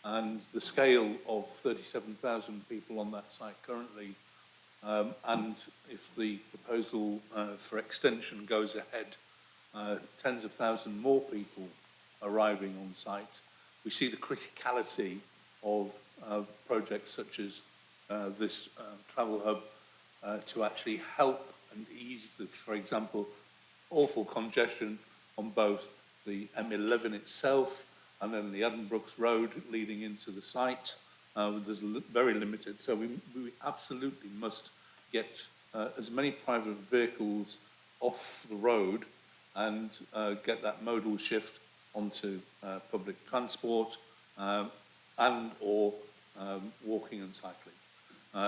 Speaker 6: and the scale of 37,000 people on that site currently, and if the proposal for extension goes ahead, tens of thousands more people arriving on site. We see the criticality of projects such as this travel hub to actually help and ease the, for example, awful congestion on both the M11 itself and then the Addenbrooks Road leading into the site. There's very limited, so we absolutely must get as many private vehicles off the road and get that modal shift onto public transport and or walking and cycling.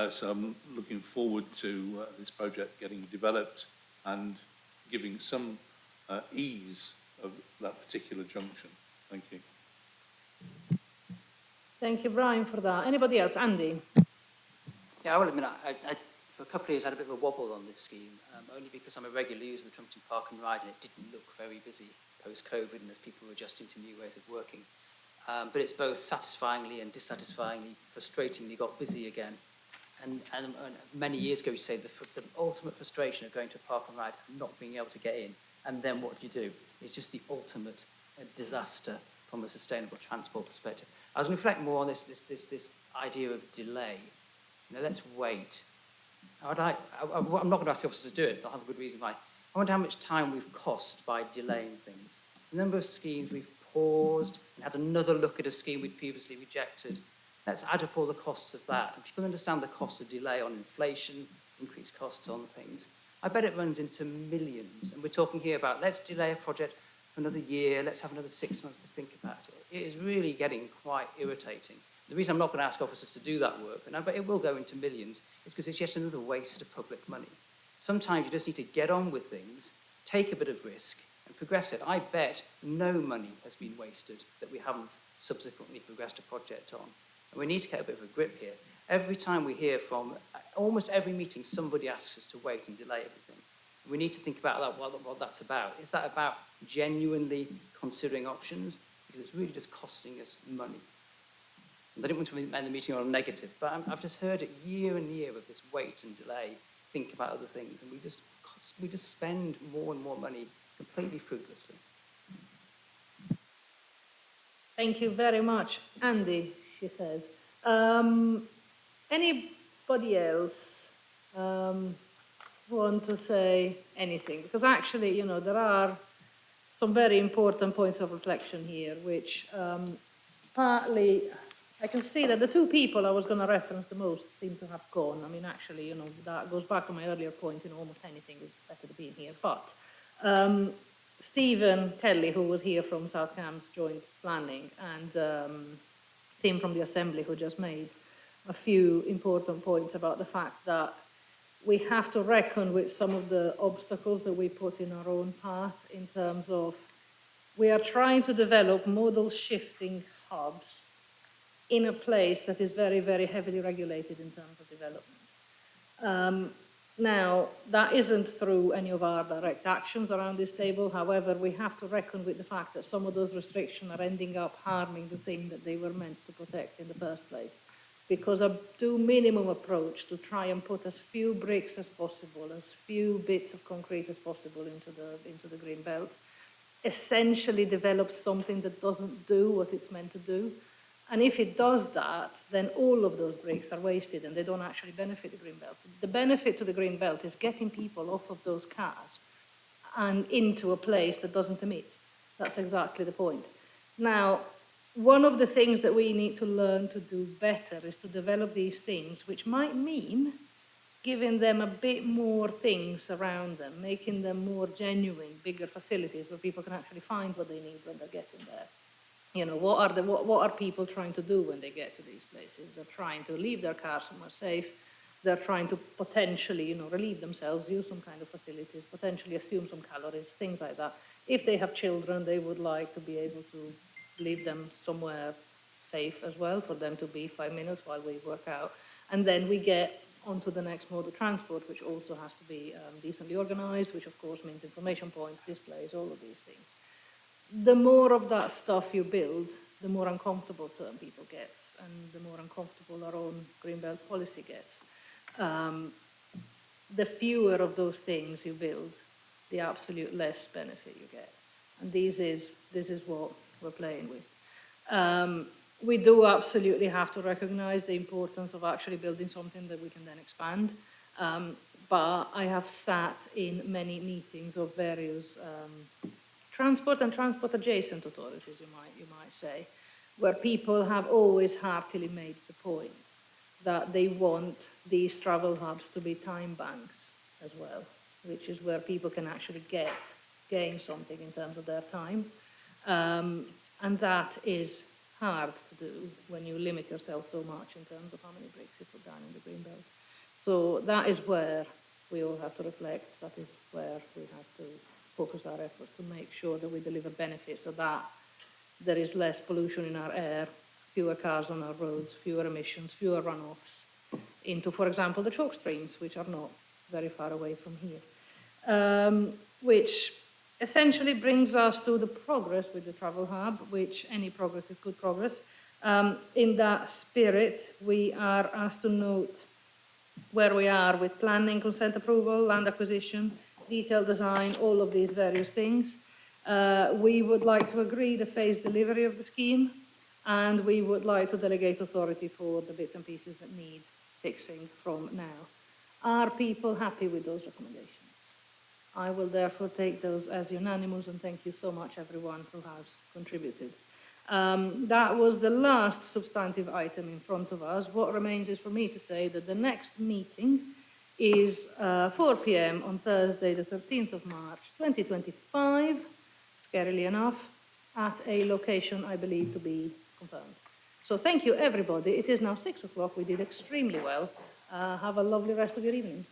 Speaker 6: So I'm looking forward to this project getting developed and giving some ease of that particular junction. Thank you.
Speaker 1: Thank you, Brian, for that. Anybody else? Andy?
Speaker 2: Yeah, I will admit, I for a couple of years I had a bit of a wobble on this scheme, only because I'm a regular user of the Trumpton Park and Ride, and it didn't look very busy post-COVID and as people were adjusting to new ways of working. But it's both satisfyingly and dissatisfyingly, frustratingly got busy again. And many years ago, you say the ultimate frustration of going to a park and ride and not being able to get in, and then what do? It's just the ultimate disaster from a sustainable transport perspective. I was going to reflect more on this idea of delay. You know, let's wait. I'm not going to ask the officers to do it, but I'll have a good reason why. I wonder how much time we've cost by delaying things. The number of schemes we've paused and had another look at a scheme we'd previously rejected. Let's add up all the costs of that. And people understand the cost of delay on inflation, increased costs on things. I bet it runs into millions. And we're talking here about let's delay a project for another year, let's have another 6 months to think about it. It is really getting quite irritating. The reason I'm not going to ask officers to do that work, and I bet it will go into millions, is because it's yet another waste of public money. Sometimes you just need to get on with things, take a bit of risk, and progress it. I bet no money has been wasted that we haven't subsequently progressed a project on. And we need to get a bit of a grip here. Every time we hear from, almost every meeting, somebody asks us to wait and delay everything. We need to think about that, what that's about. Is that about genuinely considering options? Because it's really just costing us money. And I didn't want to end the meeting on a negative, but I've just heard it year and year of this wait and delay, think about other things, and we just spend more and more money completely fruitlessly.
Speaker 1: Thank you very much, Andy, she says. Anybody else want to say anything? Because actually, you know, there are some very important points of reflection here, which partly, I can see that the two people I was going to reference the most seem to have gone. I mean, actually, you know, that goes back to my earlier point, you know, almost anything is better to be in here. But Stephen Kelly, who was here from South Cambs Joint Planning, and Tim from the Assembly, who just made a few important points about the fact that we have to reckon with some of the obstacles that we put in our own path in terms of we are trying to develop modal shifting hubs in a place that is very, very heavily regulated in terms of development. Now, that isn't through any of our direct actions around this table. However, we have to reckon with the fact that some of those restrictions are ending up harming the thing that they were meant to protect in the first place. Because a minimum approach to try and put as few bricks as possible, as few bits of concrete as possible into the green belt, essentially develops something that doesn't do what it's meant to do. And if it does that, then all of those bricks are wasted and they don't actually benefit the green belt. The benefit to the green belt is getting people off of those cars and into a place that doesn't emit. That's exactly the point. Now, one of the things that we need to learn to do better is to develop these things, which might mean giving them a bit more things around them, making them more genuine, bigger facilities where people can actually find what they need when they're getting there. You know, what are people trying to do when they get to these places? They're trying to leave their car somewhere safe. They're trying to potentially, you know, relieve themselves, use some kind of facilities, potentially assume some calories, things like that. If they have children, they would like to be able to leave them somewhere safe as well, for them to be 5 minutes while we work out. And then we get onto the next mode of transport, which also has to be decently organized, which of course means information points, displays, all of these things. The more of that stuff you build, the more uncomfortable certain people gets, and the more uncomfortable our own Greenbelt policy gets. The fewer of those things you build, the absolute less benefit you get. And this is what we're playing with. We do absolutely have to recognize the importance of actually building something that we can then expand. But I have sat in many meetings of various transport and transport adjacent authorities, you might say, where people have always heartily made the point that they want these travel hubs to be time banks as well, which is where people can actually gain something in terms of their time. And that is hard to do when you limit yourself so much in terms of how many bricks you put down in the Greenbelt. So that is where we all have to reflect. That is where we have to focus our efforts to make sure that we deliver benefits so that there is less pollution in our air, fewer cars on our roads, fewer emissions, fewer runoffs into, for example, the chalk streams, which are not very far away from here. Which essentially brings us to the progress with the travel hub, which any progress is good progress. In that spirit, we are asked to note where we are with planning, consent approval, land acquisition, detailed design, all of these various things. We would like to agree the phased delivery of the scheme, and we would like to delegate authority for the bits and pieces that need fixing from now. Are people happy with those recommendations? I will therefore take those as unanimous, and thank you so much everyone who has contributed. That was the last substantive item in front of us. What remains is for me to say that the next meeting is 4 p.m. on Thursday, the 13th of March, 2025, scarily enough, at a location I believe to be confirmed. So thank you, everybody. It is now 6 o'clock. We did extremely well. Have a lovely rest of your evening.